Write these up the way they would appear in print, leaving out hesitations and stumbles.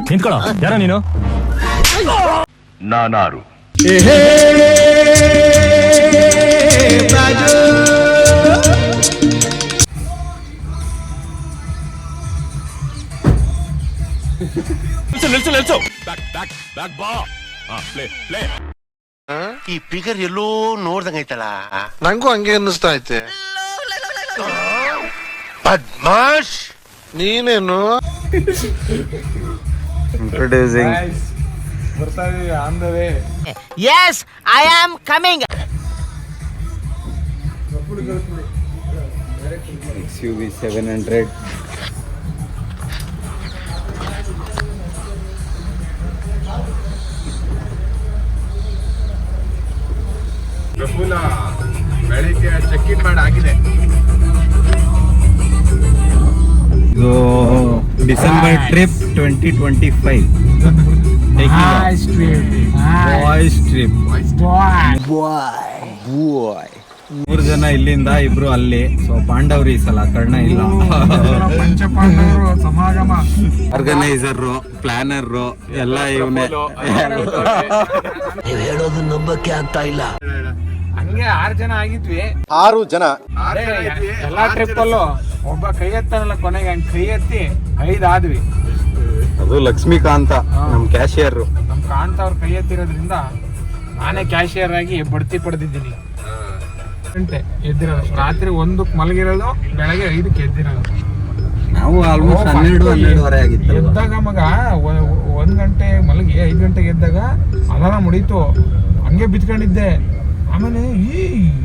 ನಿಂತ್ಕೊಳ್ಳೋ, ಯಾರ ನೀನು? ನಾನಾರು ನಿಲ್ಸು. ಈ ಫಿಗರ್ ಎಲ್ಲೋ ನೋಡ್ದಂಗೈತಲ್ಲ. ನಂಗೂ ಹಂಗೆ ಅನ್ನಿಸ್ತಾ ಐತೆ. ಬದ್ಮಾಶ್ ನೀನೇನು introducing Yes, I am coming. XUV 700. ಬೆಳಿಗ್ಗೆ ಚೆಕ್ ಇನ್ ಮಾಡಿ ಆಗಿದೆ. ಇದು ಡಿಸೆಂಬರ್ ಟ್ರಿಪ್ 2025. Boys trip. 3 ಜನ ಇಲ್ಲಿಂದ, 2 ಅಲ್ಲಿ. ಸೊ ಪಾಂಡವ್ರು ಈ ಸಲ ಕರ್ಣ ಇಲ್ಲ. ಸಮಾಗಮ ಆರ್ಗನೈಸರ್, ಪ್ಲಾನರ್ ಎಲ್ಲ ಇವನೇ. ನೀವ್ ಹೇಳೋದು ನಂಬಕ್ಕೆ ಆಗ್ತಾ ಇಲ್ಲ. ಹಂಗೆ 6 ಜನ ಆಗಿದ್ವಿ. 6 ಜನ ಎಲ್ಲಾ ಟ್ರಿಪ್ ಅಲ್ಲೂ ಒಬ್ಬ ಕೈ ಎತ್ತಾನಲ್ಲ, ಕೊನೆಗೆ ಹಂಗ್ ಕೈ ಎತ್ತಿ 5 ಆದ್ವಿ. ಅದು ಲಕ್ಷ್ಮೀಕಾಂತ ನಮ್ ಕ್ಯಾಶಿಯರ್. ನಮ್ ಕಾಂತ ಅವ್ರ ಕೈ ಎತ್ತಿರೋದ್ರಿಂದ ನಾನೇ ಕ್ಯಾಶಿಯರ್ ಆಗಿ ಬಡ್ತಿ ಪಡೆದಿದ್ದೀನಿ. ಗಂಟೆ ಎದ್ದಿರೋದು, ರಾತ್ರಿ 1ಕ್ಕೆ ಮಲಗಿರೋದು, ಬೆಳಗ್ಗೆ 5ಕ್ಕೆ ಎದ್ದಿರೋದು. ನಾವು ಆಲ್ಮೋಸ್ಟ್ 12-12:30 ಆಗಿತ್ತು. ಎದ್ದಾಗ ಮಗ 1 ಗಂಟೆ ಮಲಗಿ 5 ಗಂಟೆಗೆ ಎದ್ದಾಗ ಅಲಾರಾಮ್ ಹೊಡೀತು. ಹಂಗೆ ಬಿತ್ಕೊಂಡಿದ್ದೆ. ಆಮೇಲೆ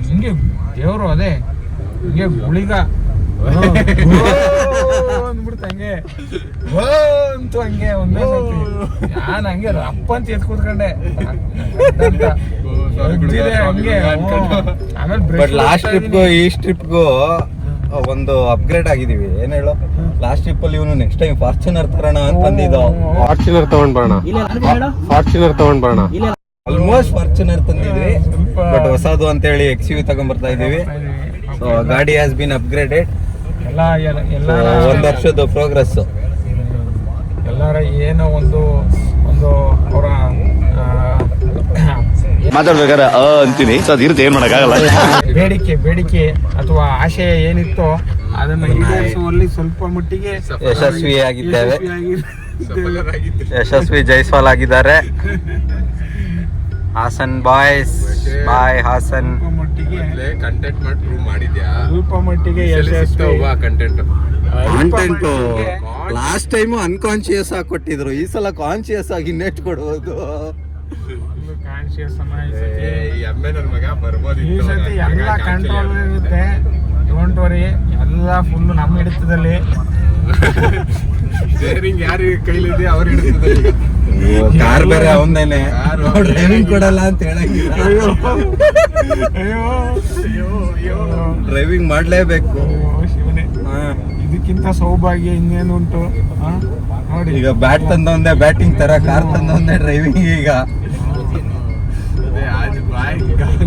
ಹಿಂಗೆ ದೇವ್ರು ಅದೇ ಹಿಂಗೆ ಗುಳಿಗ ಅಂದ್ಬಿಡ್ತ, ಹಂಗೆ ಅಂತೂ ಹಂಗೆ ಒಂದೇ ಸರ್ತಿ ನಾನು ಹಂಗೆ ರಪ್ಪ ಅಂತ ಎತ್ ಕೂತ್ಕೊಂಡೆ. ಹಂಗೆ ಆಮೇಲೆ ಲಾಸ್ಟ್ ಟ್ರಿಪ್ಗೂ ಈ ಟ್ರಿಪ್ಗೂ ಒಂದು ಅಪ್ಗ್ರೇಡ್ ಆಗಿದೀವಿ. ಏನ್ ಹೇಳು, ಲಾಸ್ಟ್ ಟ್ರಿಪ್ ಅಲ್ಲಿ ಇವನು ನೆಕ್ಸ್ಟ್ ಟೈಮ್ ಫಾರ್ಚುನರ್ ತರೋಣ ಅಂತ ಅಂದಿದ್ದು. ಫಾರ್ಚುನರ್ ತಗೊಂಡ್ ಬರೋಣ. ಆಲ್ಮೋಸ್ಟ್ ಫಾರ್ಚುನರ್ ತಂದಿದ್ವಿ, ಬಟ್ ಹೊಸದು ಅಂತ ಹೇಳಿ XUV ತಗೊಂಡ್ಬರ್ತಾ ಇದೀವಿ. ಸೊ ಗಾಡಿ ಹ್ಯಾಸ್ ಬೀನ್ ಅಪ್ಗ್ರೇಡೆಡ್. ಎಲ್ಲ 1 ವರ್ಷದ ಪ್ರೋಗ್ರೆಸ್. ಎಲ್ಲಾರ ಏನೋ ಒಂದು ಅವರ ಮಾತಾಡ್ಬೇಕಾದ್ರೆ ಅಂತೀನಿ, ಅದಿರುತ್ತೆ, ಏನ್ ಮಾಡಕ್ಕಾಗಲ್ಲ. ಬೇಡಿಕೆ ಅಥವಾ ಆಶಯ ಏನಿತ್ತೋ ಅದನ್ನ ಈಡೇರಿಸುವಲ್ಲಿ ಸ್ವಲ್ಪ ಮಟ್ಟಿಗೆ ಯಶಸ್ವಿಯಾಗಿದ್ದೇವೆ. ಯಶಸ್ವಿ ಜೈಸ್ವಾಲ್ ಆಗಿದ್ದಾರೆ. ಹಾಸನ್ ಬಾಯ್ಸ್, ಬಾಯ್ ಹಾಸನ್. ಕಂಟೆಂಟ್ ಮಾಡಿ ಪ್ರೂವ್ ಮಾಡಿದ್ಯಾ? ಸ್ವಲ್ಪ ಮಟ್ಟಿಗೆ ಕಂಟೆಂಟ್ ಲಾಸ್ಟ್ ಟೈಮ್ ಅನ್ಕಾನ್ಶಿಯಸ್ ಆಗಿ ಕೊಟ್ಟಿದ್ರು, ಈ ಸಲ ಕಾನ್ಶಿಯಸ್ ಆಗಿ ನೆಟ್ ಕೊಡುವುದು. ಈ ಸತಿ ಎಲ್ಲ ಕಂಟ್ರೋಲ್ ಇರುತ್ತೆ. ಡೋಂಟ್ ವರಿ, ಎಲ್ಲ ಫುಲ್ ನಮ್ಮ ಹಿಡಿತದಲ್ಲಿ. ಯಾರು ಕೈಲಿದೆ ಅವ್ರ ಹಿಡಿತದಲ್ಲಿ. ಕಾರ್ ಬೇರೆ ಅವನೇನೆ, ಡ್ರೈವಿಂಗ್ ಕೊಡಲ್ಲ ಅಂತ ಹೇಳಂಗಿಲ್ಲ. ಡ್ರೈವಿಂಗ್ ಮಾಡ್ಲೇಬೇಕು. ಇದಕ್ಕಿಂತ ಸೌಭಾಗ್ಯ ಇನ್ನೇನು ಉಂಟು ನೋಡಿ. ಈಗ ಬ್ಯಾಟ್ ತಂದವಂದೆ ಬ್ಯಾಟಿಂಗ್ ತರ, ಕಾರ್ ತಂದವಂದೆ ಡ್ರೈವಿಂಗ್. ಈಗ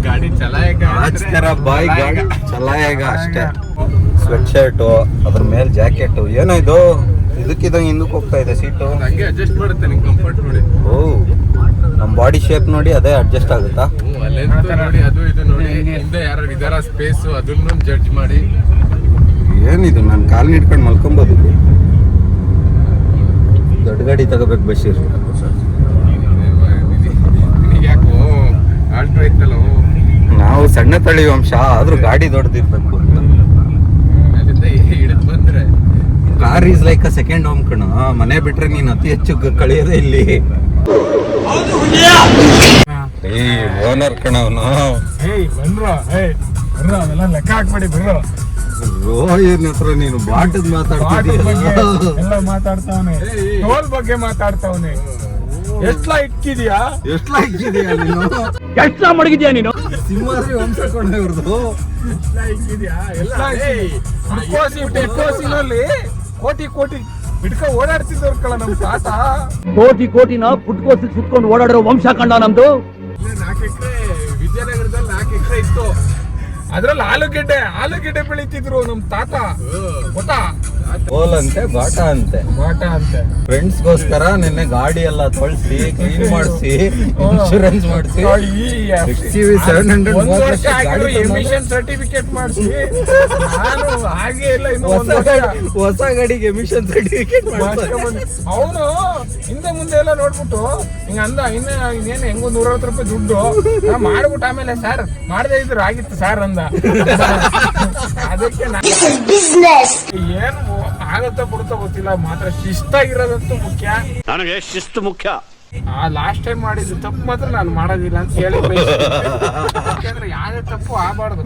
ಗಾಡಿ ಆಜ್ ತರ ಬಾಯ್ ಚಲಾಯಗ ಅಷ್ಟೇ. ಸ್ವೆಟ್ ಶರ್ಟು, ಅದ್ರ ಮೇಲೆ ಜಾಕೆಟ್. ಏನೋ ಇದು ಇದಕ್ಕಿದಂಗೆ ಹಿಂದಕ್ಕೆ ಹೋಗ್ತಾ ಇದೆ ಸೀಟು. ಹಂಗೆ ಅಡ್ಜಸ್ಟ್ ಮಾಡುತ್ತೆ ನಿಮ್ಗೆ ಕಂಫರ್ಟ್ ನೋಡಿ. ಓ, ನಮ್ಮ ಬಾಡಿ ಶೇಪ್ ನೋಡಿ ಅದೇ ಅಡ್ಜಸ್ಟ್ ಆಗುತ್ತಾ? ನೋಡಿ, ಅದು ಇದು ನೋಡಿ, ಹಿಂದೆ ಯಾರು ಇದಾರ ಸ್ಪೇಸ್ ಅದನ್ನು ಜಡ್ಜ್ ಮಾಡಿ. ಏನಿದು, ನಾನು ಕಾಲ್ ಹಿಡ್ಕೊಂಡು ಮಲ್ಕೊಬೋದು. ದೊಡ್ಡ ಗಾಡಿ ತಗೋಬೇಕು ಬಶೀರ್. ಯಾಕೋ ಆಲ್ಟೋ ಇತ್ತಲ್ಲ, ನಾವು ಸಣ್ಣ ತಳಿ ವಂಶ, ಆದ್ರೂ ಗಾಡಿ ದೊಡ್ಡದಿರ್ಬೇಕು ಅಂತ. ಹಿಡಿದು ಬಂದ್ರೆ car is like a second home ಕಣ. ಮನೆ ಬಿಟ್ರೆ ನೀನ್ ಅತಿ ಹೆಚ್ಚು ಕಳಿಯೋದೇ ಇಲ್ಲಿ. ಓನರ್ ಕಣ ಅವನು. ಬಂದ್ರು ಅವೆಲ್ಲ ಲೆಕ್ಕ ಹಾಕ್ಬೇಡಿ ಬಿಡ್ರು. ರೋಹಿನ್ ಹತ್ರ ನೀನು ಬಾಟದ್ ಮಾತಾಡ್ತಿದ್ದೀಯ. ಎಲ್ಲ ಮಾತಾಡ್ತಾವನೆ, ಟೋಲ್ ಬಗ್ಗೆ ಮಾತಾಡ್ತಾವನೆ. ಎಷ್ಟ್ಲಾ ಇಕ್ಕಿದ್ಯಾ ನೀನು? ಎಷ್ಟ್ಲಾ ಮಡಗಿದ್ಯಾ ನೀನು? ಸಿಂಹಾರಿ ವಂಶ ಕೊಂಡ ಇವ್ರದ್ದು. ಕೋಸಿನಲ್ಲಿ ಕೋಟಿ ಬಿಡ್ಕ ಓಡಾಡ್ತಿದ್ದವ್ರ ಕಳ ನಮ್ ತಾತ. ಕೋಟಿನ ಪುಟ್ಕೋಸಿ ಸುತ್ಕೊಂಡು ಓಡಾಡಿರೋ ವಂಶ ಕಂಡ ನಮ್ದು. 4 ಎಕರೆ ವಿದ್ಯಾನಗರದಲ್ಲಿ 4 ಎಕರೆ ಇತ್ತು. ಅದ್ರಲ್ಲಿ ಆಲೂಗೆಡ್ಡೆ ಬೆಳೀತಿದ್ರು ನಮ್ ತಾತ, ಗೊತ್ತಾ? ಬೋಲ್ ಅಂತೆ ಬಾಟಾ ಅಂತೆ ಬಾಟಾ ಅಂತೆ. ಫ್ರೆಂಡ್ಸ್ಗೋಸ್ಕರ ನಿನ್ನೆ ಗಾಡಿ ಎಲ್ಲ ತೊಳ್ಸಿ ಕ್ಲೀನ್ ಮಾಡಿಸಿ ಇನ್ಶೂರೆನ್ಸ್ ಮಾಡಿಸಿ ಒಂದು ವರ್ಷ ಆಗಿರೋ ಎಮಿಷನ್ ಸರ್ಟಿಫಿಕೇಟ್ ಮಾಡಿಸಿ ನಾನು ಹಾಗೆ ಇಲ್ಲ ಇನ್ನು ಹೊಸ ಗಾಡಿಗೆ ಎಮಿಷನ್ ಸರ್ಟಿಫಿಕೇಟ್ ಅವನು ಹಿಂದೆ ಮುಂದೆ ಎಲ್ಲ ನೋಡ್ಬಿಟ್ಟು ಹಿಂಗ ಅಂದ ಇನ್ನೇನು ಹೆಂಗೋ 160 ರೂಪಾಯಿ ದುಡ್ಡು ಮಾಡ್ಬಿಟ್ಟು ಆಮೇಲೆ ಸರ್ ಮಾಡದೇ ಇದ್ರು ಆಗಿತ್ತು ಸರ್ ಅಂದ. ಅದಕ್ಕೆ ಏನು ಆಗತ್ತ ಬಿಡುತ್ತಾ ಗೊತ್ತಿಲ್ಲ, ಮಾತ್ರ ಶಿಸ್ತಾಗಿರೋದಂತೂ ಮುಖ್ಯ. ನನಗೆ ಶಿಸ್ತು ಮುಖ್ಯ. ಲಾಸ್ಟ್ ಟೈಮ್ ಮಾಡಿದ್ದು ತಪ್ಪು ಮಾತ್ರ ನಾನು ಮಾಡೋದಿಲ್ಲ ಅಂತ ಹೇಳಿ ಯಾಕಂದ್ರೆ ಯಾವ್ದೇ ತಪ್ಪು ಆಗಬಾರ್ದು.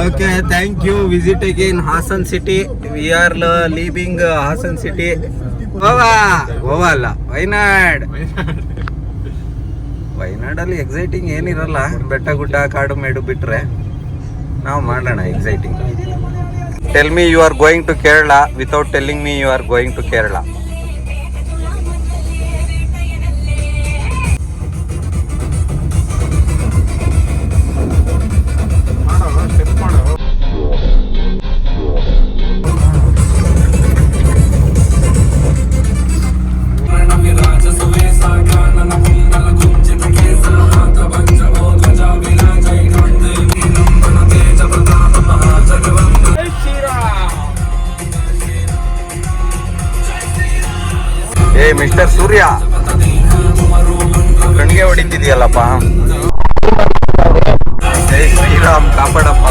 Okay, thank you. Visit again Hassan city. We are leaving Hassan city. Goa ಅಲ್ಲ, ವಯನಾಡಲ್ಲಿ ಎಕ್ಸೈಟಿಂಗ್ ಏನಿರಲ್ಲ, ಬೆಟ್ಟ ಗುಡ್ಡ ಕಾಡು ಮೇಡು ಬಿಟ್ರೆ. ನಾವು ಮಾಡೋಣ exciting. Tell me you are going to Kerala without telling me you are going to Kerala. Mister Surya ಕಣ್ಗೆ ಹೊಡಿತಿದ್ಯಲ್ಲಪ್ಪ. ಜೈ ಶ್ರೀರಾಮ್ ಕಾಪಾಡಪ್ಪ.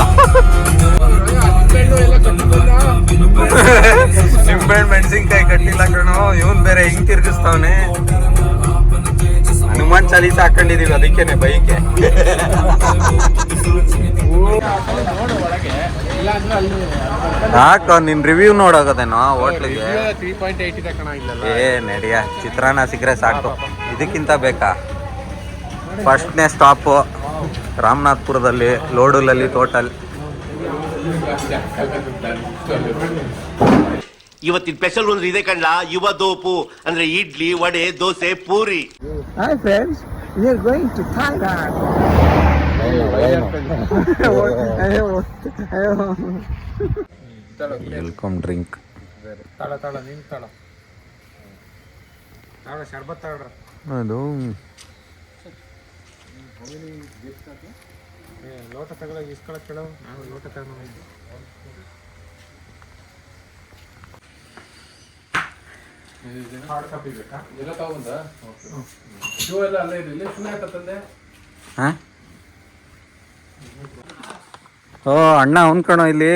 ನಿಂಬೆಹಣ್ಣು ಮೆಣಸಿನ್ಕಾಯಿ ಕಟ್ಟಿಲ್ಲ ಕಣೋ, ಇವನ್ ಬೇರೆ ಹಿಂಗ್ ತಿರ್ಗಿಸ್ತಾವನೆ. ಹನುಮಾನ್ ಚಾಲೀಸ ಹಾಕೊಂಡಿದೀವಿ ಅದಕ್ಕೇನೆ ಬೈಕೆ. ಯಾಕ ನಿನ್ ರಿವ್ಯೂ ನೋಡೋಗದೇನೋ ಹೋಟ್ಲಿಗೆ? ಏ ನಡಿಯ, ಚಿತ್ರಾನ್ನ ಸಿಕ್ಕರೆ ಸಾಕು, ಇದಕ್ಕಿಂತ ಬೇಕಾ? ಫಸ್ಟ್ನೇ ಸ್ಟಾಪು ರಾಮನಾಥ್ಪುರದಲ್ಲಿ, ಲೋಡುಲಲ್ಲಿ ಟೋಟಲ್. ಇವತ್ತಿನ ಸ್ಪೆಷಲ್ ಒಂದು ಇದೆ ಕಣ್ಲ, ಯುವ ದೋಪು ಅಂದ್ರೆ idli, vada, dosa, puri. Hi friends, we are going to Thailand. Welcome drink. ತಳ ನಿನ್ ತಳ ಶರ್ಬತ್ ತಗೊಳ್ರ. ಅದು ಲೋಟ ತಗೊಳ ಇಸ್ಕೊಳಕ್ ಕೇಳೋ, ನಾನು ಲೋಟ ತಗೊಂಡು ಹಾರ್ಡ್ ಕಾಪಿ ಬೇಕಾ? ಎಲ್ಲ ತಗೊಂಡ ಶೂ ಎಲ್ಲ ಅಲ್ಲೇ ಇರಲಿ. ಸುಮ್ಮನೆ ಆಯ್ತಂದೆ. ಓ ಅಣ್ಣ ಅವ್ನ್ ಕಣೋ ಇಲ್ಲಿ.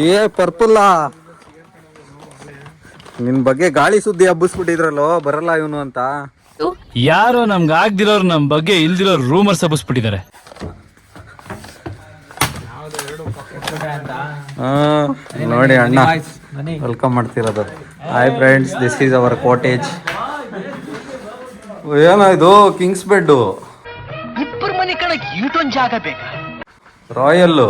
ಏ ಪರ್ಪುಲ್ಲ, ನಿನ್ ಬಗ್ಗೆ ಗಾಳಿ ಸುದ್ದಿ ಹಬ್ಬಿಸ್ಬಿಟ್ಟಿದ್ರಲ್ಲೋ, ಬರಲ್ಲ ಇವನು ಅಂತ. ಯಾರೋ ನಮ್ಗೆ ಆಗ್ದಿರೋರು ನಮ್ ಬಗ್ಗೆ ಇಲ್ದಿರೋರು ರೂಮರ್ಸ್ ಹಬ್ಬಿಸ್ಬಿಟ್ಟಿದ್ದಾರೆ. ನೋಡಿ ಅಣ್ಣ ವೆಲ್ಕಮ್ ಮಾಡ್ತಿರೋದು. Hi friends, this is our cottage. ಏನಾಯ್ತು? ಕಿಂಗ್ಸ್ ಬೆಡ್, ಇಬ್ಬರು ಮನೆ ಕಣಕ್ ಇಟೊಂದು ಜಾಗ ಬೇಕಾ? ರಾಯಲ್ಲು.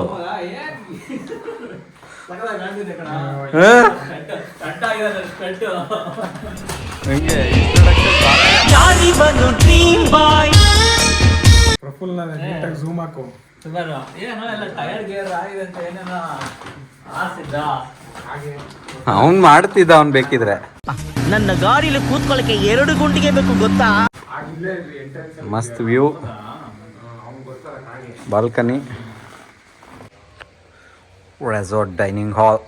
ಪ್ರಫುಲ್ ನೀಟಾಗಿ ಝೂಮ್ ಹಾಕು. ಅವನ್ ಮಾಡ್ತಿದ್ದ, ಅವ್ನ್ ಬೇಕಿದ್ರೆ. ನನ್ನ ಗಾಡಿಲಿ ಕೂತ್ಕೊಳ್ಳಕ್ಕೆ 2 ಗುಂಡಿಗೆ ಬೇಕು ಗೊತ್ತಾ? ಮಸ್ತ್ view, balcony, resort dining hall.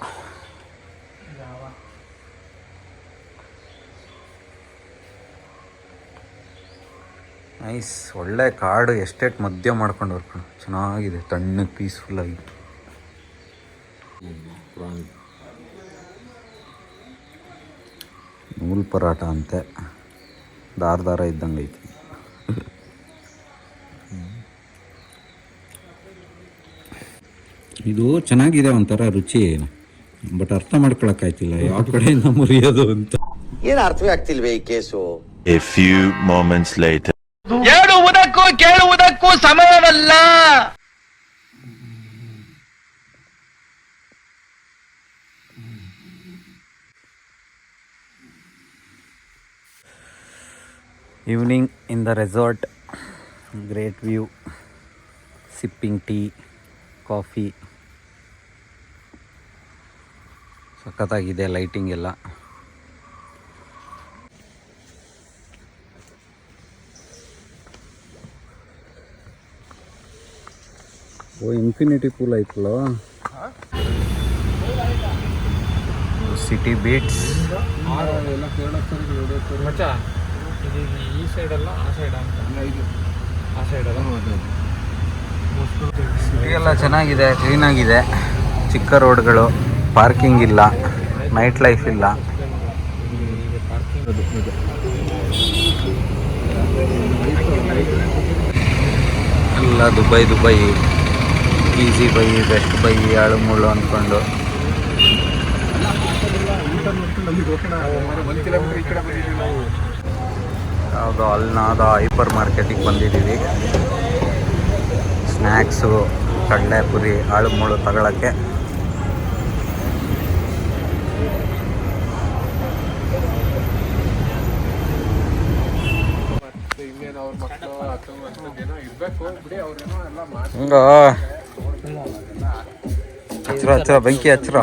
Nice. ಒಳ್ಳೆ ಕಾಡು ಎಸ್ಟೇಟ್ ಮಧ್ಯ ಮಾಡ್ಕೊಂಡು ಬರ್ಕೊಂಡು ಚೆನ್ನಾಗಿದೆ, ತಣ್ಣಗೆ ಪೀಸ್ಫುಲ್ಲಾಗಿ. ನೂಲ್ ಪರಾಟ ಅಂತೆ, ದಾರ ಇದ್ದಂಗೆ ಐತಿ. ಇದು ಚೆನ್ನಾಗಿದೆ, ಒಂಥರ ರುಚಿ, ಬಟ್ ಅರ್ಥ ಮಾಡ್ಕೊಳಕ್ಕಾಯ್ತಿಲ್ಲ ಯಾವ ಕಡೆಯಿಂದ ಮುರಿಯೋದು ಅಂತ. ಏನ್ ಅರ್ಥವೇ ಆಗ್ತಿಲ್ವೇ ಈ case? A few moments later. ಹೇಳುವುದಕ್ಕೂ ಕೇಳುವುದಕ್ಕೂ ಸಮಯವಲ್ಲ. Evening in the resort, great view. Sipping tea coffee. ಸಖತ್ತಾಗಿದೆ ಲೈಟಿಂಗ್ ಎಲ್ಲ. ಓ ಇನ್ಫಿನಿಟಿ ಪೂಲ್ ಆಯ್ತಲ್ಲ. City beats. ಮಚ್ಚ ಇದು ಈ ಸೈಡ್ ಅಲ್ಲ ಆ ಸೈಡ್ ಅಂತ ಇದು ಆ ಸೈಡ್ ಅಲ್ಲ. ಸಿಟಿ ಎಲ್ಲ ಚೆನ್ನಾಗಿದೆ, ಕ್ಲೀನಾಗಿದೆ. ಚಿಕ್ಕ ರೋಡ್ಗಳು, ಪಾರ್ಕಿಂಗ್ ಇಲ್ಲ, ನೈಟ್ ಲೈಫ್ ಇಲ್ಲ. ಎಲ್ಲ Dubai easy by, best by, ಆಳು ಮುಳ್ಳು ಅಂದ್ಕೊಂಡು. ಯಾವುದೋ ಅಲ್ನಾದ ಹೈಪರ್ ಮಾರ್ಕೆಟಿಗೆ ಬಂದಿದ್ದೀವಿ. ಸ್ನ್ಯಾಕ್ಸು, ಕಡಲೆಪುರಿ, ಆಳು ಮುಳ್ಳು ತಗೊಳಕ್ಕೆ. ಹಂಗ ಹಚ್ರ ಬೆಂಕಿ ಹಚ್ರ.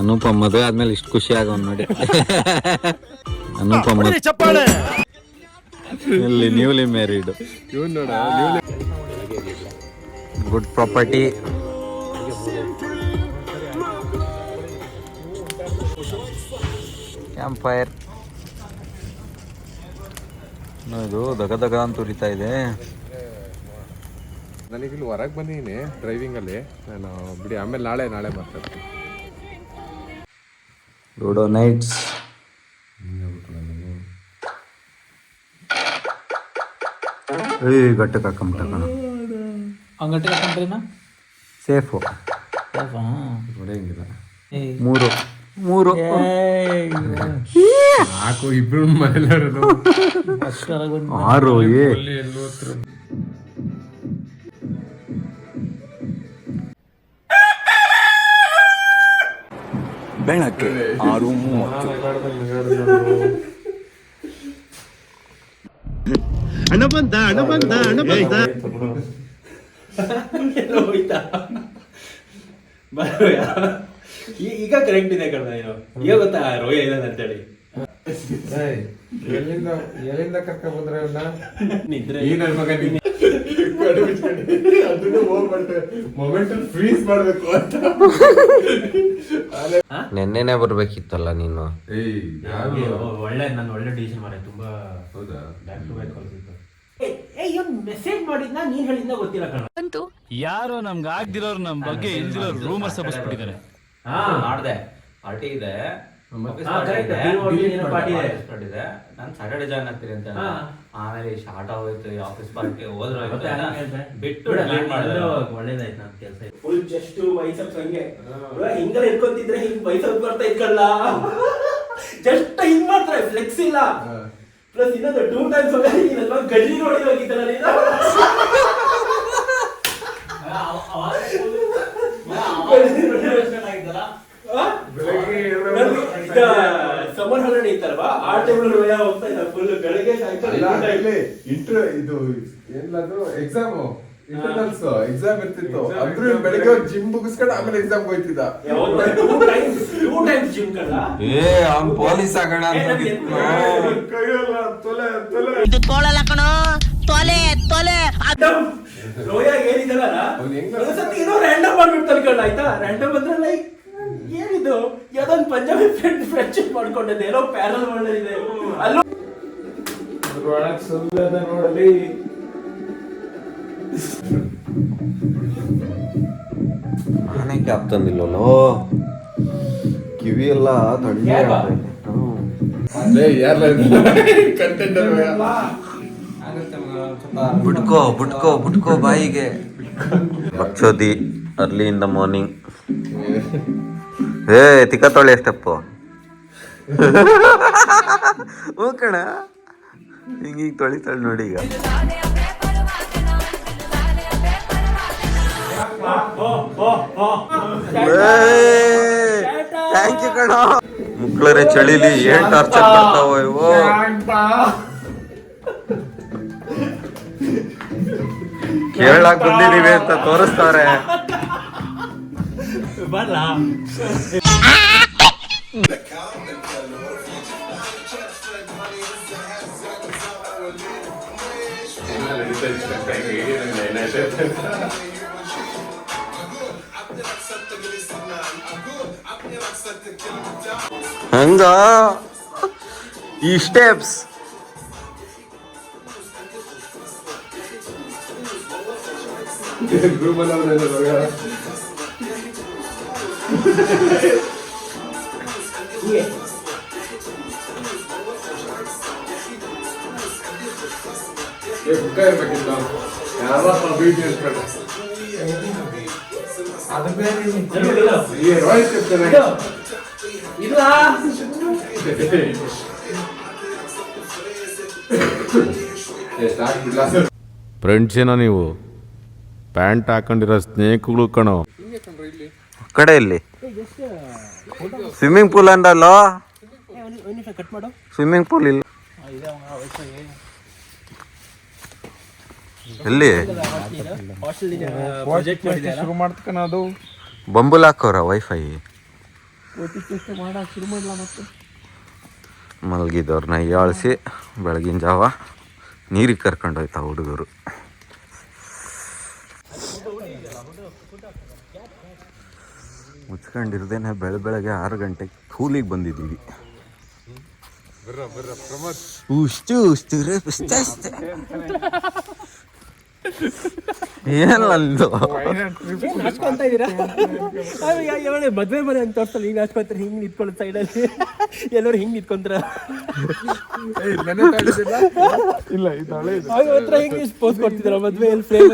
ಅನುಪಮ್ ಮದುವೆ ಆದ್ಮೇಲೆ ಇಷ್ಟು ಖುಷಿ ಆಗವ್ ನೋಡಿ. ಅನುಪಮ್ ಇಲ್ಲಿ newly married. Good property. Camp fire. ಇದು ದಗ ಅಂತ ಉರಿತಾ ಇದೆ. ನನಗಿಲ್ಲಿ ಹೊರಗೆ ಬಂದಿದ್ದೀನಿ ಡ್ರೈವಿಂಗಲ್ಲಿ. ನಾನು ಬಿಡಿ ಆಮೇಲೆ ನಾಳೆ ಮಾತಾಡ್ತೀನಿ. Ludo nights. ಗಟ್ಟ ಕಾಕಂಬಿಟ್ಟ ಸೇಫು. ಮೂರು ನಾಲ್ಕು ಇಬ್ರು ಮನೇಲಿ 6 ಬೆಳಗ್ಗೆ 6:30. ಹಣ ಬಂದ ಈಗ ಕರೆಕ್ಟ್ ಇದೆ ಕಣ. ಈಗ ಗೊತ್ತಾ ರೋಯ ಇದ್ದಾನೆ ಅಂತೇಳಿ. ಎಲ್ಲಿಂದ ಕರ್ಕ ಬಂದ್ರೆ ನಿದ್ರೆ ನೆನ್ನೆನೆ ಬರ್ಬೇಕಿತ್ತಲ್ಲ ನೀನು. ಒಳ್ಳೆ ಡಿಸಿಷನ್ ಮಾಡ. ತುಂಬಾ ಬ್ಯಾಕ್ ಟು ಬ್ಯಾಕ್ ಮೆಸೇಜ್ ಮಾಡಿದ್ನ ನೀನ್ ಹೇಳಿದ್ನ ಗೊತ್ತಿಲ್ಲ ಕಣ. ಯಾರೋ ನಮ್ಗೆ ಆಗ್ದಿರೋರು ನಮ್ ಬಗ್ಗೆ ಇಲ್ದಿರೋರು ರೂಮರ್ಸ್ ಹಬ್ಬಿಸ್ಬಿಟ್ಟಿದ್ದಾರೆ. ಮಾಡ್ದೆ ಪಾರ್ಟಿ ಇದೆ, ನಾನು ಸಾಟರ್ಡೆ ಜಾಯ್ನ್ ಆಗ್ತೀನಿ ಅಂತ. ಆಮೇಲೆ ಶಾರ್ಟ್ ಆಗೋಯ್ತು, ಆಫೀಸ್ ಪಾರ್ಟಿ ಹೋದ್ರು ಬಿಟ್ಟು ಒಳ್ಳೇದಾಯ್ತು ನನ್ ಕೆಲಸ. ಫುಲ್ ಜಸ್ಟ್ ಬೈಸಪ್ಸ್ ಹಂಗೆ ಹಿಂಗಲ್ಲ ಇಟ್ಕೊಂತಿದ್ರೆ ಹಿಂಗ್ ಬೈಸಪ್ ಬರ್ತಾ ಇಟ್ಕೊಳ್ಳ. ಜಸ್ಟ್ ಹಿಂಗ್ ಮಾತ್ರ ಫ್ಲೆಕ್ಸ್ ಇಲ್ಲ. ಪ್ಲಸ್ ಇನ್ನೊಂದು 2 times ಗಡ್ಡಿ ನೋಡಿ ಹೋಗಿದ್ದಲ್ಲ ನೀನು. ಸಮರ್ ಹಾಲಿಡೇ ಇತ್ತಲ್ವಾ, ಆ ಟೈಮಲ್ಲಿ ಹೋಗ್ತಾ ಇದ್ದ ಫುಲ್ ಬೆಳಗ್ಗೆ ಇದು ಏನದು ಎಕ್ಸಾಮು ಎಕ್ಸಾಮ್ ಇರ್ತಿತ್ತು. ಅಂದ್ರೂ ಬೆಳಿಗ್ಗೆ ಜಿಮ್ ಮುಗಿಸ್ಕೊಂಡು ಆಮೇಲೆ ಎಕ್ಸಾಮ್ ಹೋಯ್ತಿದ್ದ. 2 times ಜಿಮ್ ಕಲ್ಲ. ಪೊಲೀಸ್ ಆಗೋಣ ಇದು ತೋಳಲ್ಲ ಕಣೋ, ತೊಲೆ ರೋಯಾಗ ಏನಿದಲ್ಲ ಒಂದ್ಸತಿ ಏನೋ ರ್ಯಾಂಡಮ್ ಮಾಡ್ಬಿಡ್ತಾರೆ ಕಣ್ಣ. ಆಯ್ತಾ, ರ್ಯಾಂಡಮ್ ಅಂದ್ರೆ ಲೈಕ್ ಏನಿದು ಯಾವ್ದೊಂದು ಪಂಜಾಬಿ ಫ್ರೆಂಡ್ಶಿಪ್ ಮಾಡ್ಕೊಂಡಿದ್ದೆ, ಏನೋ ಪ್ಯಾರಲ್ ವರ್ಲ್ಡ್ ಇದೆ ಅಲ್ಲೂ ಸುಳ್ಳದ ನೋಡಲಿ. ಆನೆ ಕ್ಯಾಪ್ ತಂದಿಲ್ಲೋ, ಕಿವಿ ಎಲ್ಲ ಥಂಡಿ. ಬುಟ್ಕೋ ಬಾಯಿಗೆ. ಬಕ್ಷೋದಿ ಅರ್ಲಿ ಇನ್ ದ ಮಾರ್ನಿಂಗ್. ತಿಕ್ಕ ತೊಳೆ ಸ್ಟೆಪ್ಪು ಹ್ಞೂ ಕಣ ಹಿಂಗೀಗ ತೊಳಿತಾಳೆ ನೋಡಿ ಈಗ. ಥ್ಯಾಂಕ್ ಯು ಕಣ. ಮುಕ್ಳರೆ ಚಳಿಲಿ ಏನ್ ಟಾರ್ಚರ್ ಬರ್ತಾವೋ ಇವು. ಕೇಳಕ್ ಬಂದಿದೀವಿ ಅಂತ ತೋರಿಸ್ತಾರೆ. ಹಂಗ ಈ ಸ್ಟೆಪ್ಸ್ ಅದು ಬೇರೆ ಇಲ್ಲ ಫ್ರೆಂಡ್ಸ್ ಏನೋ ನೀವು ಪ್ಯಾಂಟ್ ಹಾಕೊಂಡಿರೋ ಸ್ನೇಹಿತಗಳು ಕಣೋ. ಕಡೆಯಲ್ಲಿ ಸ್ವಿಮ್ಮಿಂಗ್ ಪೂಲ್ ಅಂದಲ್ಲೋ. ಕಟ್ ಮಾಡು. ಸ್ವಿಮ್ಮಿಂಗ್ ಪೂಲ್ ಇಲ್ಲ ಎಲ್ಲಿ? ಶುರು ಮಾಡ್ತಕನದು ಬಂಬುಲ್ ಹಾಕೋರ ವೈಫೈ ಮಲಗಿದವ್ರನ್ನ ಹೀಯಾಳಿಸಿ ಬೆಳಗಿನ ಜಾವ ನೀರಿಗೆ ಕರ್ಕೊಂಡೋಯ್ತಾ ಹುಡುಗರು. ಮುಚ್ಕೊಂಡಿರ್ದೇನೆ ಬೆಳಗ್ಗೆ 6 ಗಂಟೆಗೆ ಕೂಲಿಗೆ ಬಂದಿದ್ದೀವಿ. ಏನಲ್ಲ ನಿಂದು ನಾಚ್ಕೊಂತ ಇದೀರಾ? ಮದ್ವೆ ಮನೆ ಅಂತ ತೋರ್ಸಲ್ಲ, ಹಿಂಗ್ ನಾಚ್ಕೊಂತಾರೆ, ಹಿಂಗ್ ನಿಂತ್ಕೊಳ್ಳೋ ಸೈಡಲ್ಲಿ ಎಲ್ಲರೂ ಹಿಂಗ್ ನಿಂತ್ಕೊಂತಾರ. ಇಲ್ಲ ಇದು ಹಳೆ ಹತ್ರ ಹಿಂಗ್ ಪೋಸ್ ಕೊಡ್ತಿದ್ರ ಮದ್ವೆ ಫ್ರೇಮ್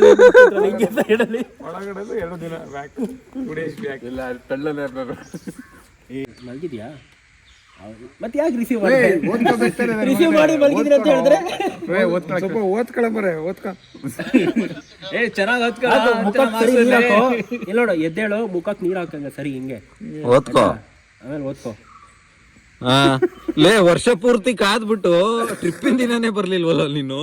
ಹಿಂಗೆ ಸೈಡಲ್ಲಿ ಒಳಗಡೆ 2 ದಿನ ಬ್ಯಾಕ್ 2 days ಬ್ಯಾಕ್ ಇಲ್ಲ ತಳ್ಳಲೇ ಮಲಗಿದ್ಯಾ? ಮತ್ತೆ ಯಾಕೆ ರಿಸೀವ್ ರಿಸೀವ್ ಮಾಡಿ ಮಲಗಿದ್ರಿ ಅಂತ ಹೇಳಿದ್ರೆ ಸ್ವಲ್ಪ ಓದ್ಕೊಳಬರೆ ಓದ್ಕೊ. ಚೆನ್ನಾಗಿ ಇಲ್ಲ ನೋಡು, ಎದ್ದೇಳು, ಮುಖಕ್ಕೆ ನೀರು ಹಾಕಂಗ ಸರಿ ಹಿಂಗೆ ಓದ್ಕೋ. ಆಮೇಲೆ ಓದ್ಕೋ. ಲೇ ವರ್ಷ ಪೂರ್ತಿ ಕಾದ್ಬಿಟ್ಟು ಟ್ರಿಪ್ಪಿನ ದಿನಾನೇ ಬರ್ಲಿಲ್ವಲ್ಲ ನೀನು.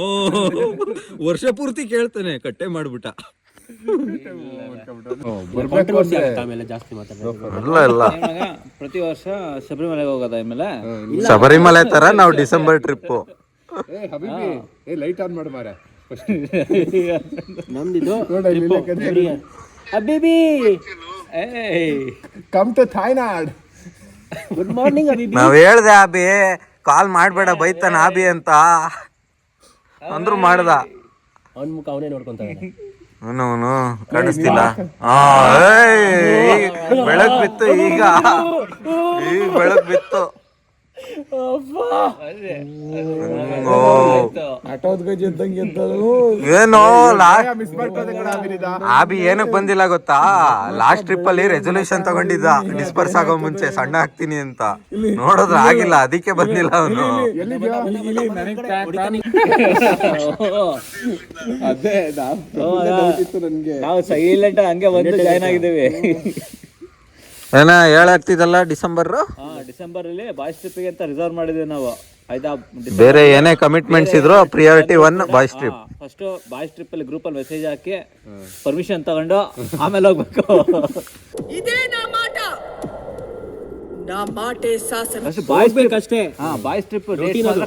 ವರ್ಷ ಪೂರ್ತಿ ಕೇಳ್ತಾನೆ ಕಟ್ಟೆ ಮಾಡ್ಬಿಟ್ಟ. ಆಮೇಲೆ ಜಾಸ್ತಿ ಮಾತಾಡೋದು ಅಲ್ಲ ಇಲ್ಲ, ಪ್ರತಿ ವರ್ಷ ಶಬರಿಮಲೆಗೆ ಹೋಗೋದ ಆಮೇಲೆ ಶಬರಿಮಲೆ ತರ ನಾವು ಡಿಸೆಂಬರ್ ಟ್ರಿಪ್. ಲೈಟ್ ಆನ್ ಮಾಡು ಮಾರೆ. ನಮ್ದಿದು ಅಬಿಬಿ ಕಮ್ ಟು ಥಾಯ್ನಾಡ್. ಗುಡ್ ಮಾರ್ನಿಂಗ್ ಅಬಿಬಿ. ನಾವ್ ಹೇಳ್ದೆ ಆಬಿ ಕಾಲ್ ಮಾಡ್ಬೇಡ ಬೈತಾನ ಆಬಿ ಅಂತ ಅಂದ್ರು ಮಾಡ್ದ. ಅವನ್ ಮುಖ ಅವನೇ ನೋಡ್ಕೊಂತಾನೆ. ಅವನು ಕಾಣಿಸ್ತಿಲ್ಲ. ಬೆಳಕ್ ಬಿತ್ತು ಈಗ ಬೆಳಕ್ ಬಿತ್ತು. ಏನೋ ಆಬಿ ಏನಕ್ ಬಂದಿಲ್ಲ ಗೊತ್ತಾ? ಲಾಸ್ಟ್ ಟ್ರಿಪ್ ಅಲ್ಲಿ ರೆಸೊಲ್ಯೂಷನ್ ತಗೊಂಡಿದ್ದ ಡಿಸ್ಪರ್ಸ್ ಆಗೋ ಮುಂಚೆ ಸಣ್ಣ ಆಗ್ತೀನಿ ಅಂತ. ನೋಡಿದ್ರೆ ಆಗಿಲ್ಲ, ಅದಕ್ಕೆ ಬಂದಿಲ್ಲ ಅವನು. ಅದೇ ನಾವು ಸೈಲೆಂಟ್ ಹಂಗೆ ಬಂದು ಜಾಯ್ನ್ ಆಗಿದ್ದೇವೆ. ಏನ ಹೇಳಾಗ್ತಿದಲ್ಲ ಡಿಸೆಂಬರ್ ಅಲ್ಲಿ ಬಾಯ್ಸ್ ಟ್ರಿಪ್ಗೆ ಅಂತ ರಿಸರ್ವ್ ಮಾಡಿದ್ವಿ ನಾವು. ಆಯ್ತಾ, ಬೇರೆ ಏನೇ ಕಮಿಟ್ಮೆಂಟ್ಸ್ ಇದ್ರು priority 1 boys trip. First boys trip ಅಲ್ಲಿ ಗ್ರೂಪ್ ಅಲ್ಲಿ ಮೆಸೇಜ್ ಹಾಕಿ ಪರ್ಮಿಷನ್ ತಗೊಂಡು ಆಮೇಲೆ ಹೋಗ್ಬೇಕು. ಇದೇ ನಾ ಮಾಟ, ನಾ ಮಾಟೆ ಶಾಸನ. ಬಾಯ್ಸ್ ಬೇಕಷ್ಟೇ. ಬಾಯ್ಸ್ ಟ್ರಿಪ್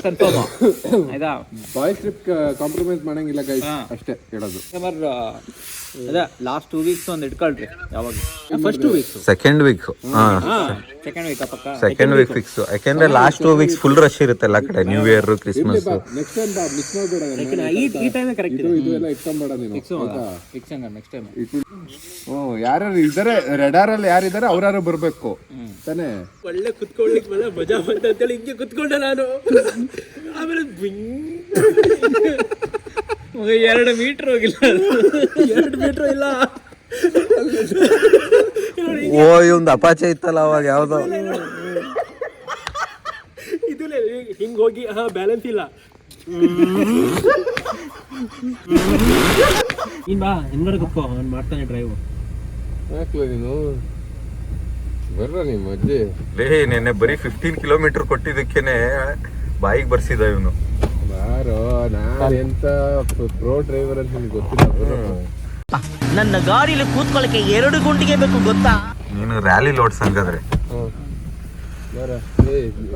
ಕನ್ಫರ್ಮ್ ಆಯ್ತಾ. ಬಾಯ್ಸ್ ಟ್ರಿಪ್ ಕಾಂಪ್ರಮೈಸ್ ಮಾಡಂಗಿಲ್ಲ ಗೈಸ್, ಅಷ್ಟೇ ಹೇಳೋದು. ಅದೇ ಲಾಸ್ಟ್ 2 weeks ಒಂದು ಇಟ್ಕೊಳ್ರಿ. ಯಾವಾಗ first 2 weeks, second week second week ಪಕ್ಕ, ಸೆಕೆಂಡ್ ವೀಕ್ ಫಿಕ್ಸ್. ಯಾಕೆಂದ್ರೆ ಲಾಸ್ಟ್ 2 weeks ಫುಲ್ ರಶ್ ಇರುತ್ತೆ ಎಲ್ಲ ಕಡೆ. New year, Christmas. Next time ಬಾ, ಮಿಸ್ ಮಾಡಬೇಡ. ಈ ಟೈಮ್ ಕರೆಕ್ಟ್ ಇದೆ. ಇದು ಎಲ್ಲ ಇಟ್ಕೊಂಬೇಡ ನೀನು. Fix next time. ಯಾರ್ಯಾರು ಇದ್ದಾರೆ ರೆಡಾರ್ ಅಲ್ಲಿ, ಯಾರಿದ್ದಾರೆ ಅವ್ರು ಬರ್ಬೇಕು ತಾನೇ. ಒಳ್ಳೆ ಕುತ್ಕೊಳ್ಳಿಕ್ಕೆ ಮೇಲೆ ಮಜಾ ಬಂತ ಅಂತೇಳಿ ಹಿಂಗೆ ಕುತ್ಕೊಂಡೆ ನಾನು. ಆಮೇಲೆ 2 ಮೀಟರ್ ಹೋಗಿಲ್ಲ, 2 ಮೀಟರ್ ಇಲ್ಲ. ಓ ಇವಂದು ಅಪಾಚೆ ಇತ್ತಲ್ಲ ಅವಾಗ ಯಾವ್ದೋ. ಹೋಗಿ ಬ್ಯಾಲೆನ್ಸ್ ಇಲ್ಲ. ನೀನ್ ಬಾ ಹಿಂದ್ಗಡೆ ಕುತ್ಕೋ, ಅವ್ನು ಮಾಡ್ತಾನೆ ಡ್ರೈವ್. ಹಾಕ್ಲ ನೀನು ಬರ್ರ ನಿಮ್ಮ ಅಜ್ಜಿ. ನೆನ್ನೆ ಬರೀ 15 ಕಿಲೋಮೀಟರ್ ಕೊಟ್ಟಿದ್ದಕ್ಕೇನೆ ಬಾಯಿಗೆ ಬರ್ಸಿದ ಇವನು. ಬಾರೋ, ನಾನು ಎಂತ ಪ್ರೋ ಡ್ರೈವರ್ ಅಂತ ನಿಮ್ಗೆ ಗೊತ್ತಿಲ್ಲ. ನನ್ನ ಗಾಡಿಯಲ್ಲಿ ಕೂತ್ಕೊಳ್ಳಕ್ಕೆ 2 ಗುಂಡಿಗೆ ಬೇಕು ಗೊತ್ತಾ? ನೀನು ರ್ಯಾಲಿ ಲೋಡ್ಸ್ ಹಂಗಾದ್ರೆ.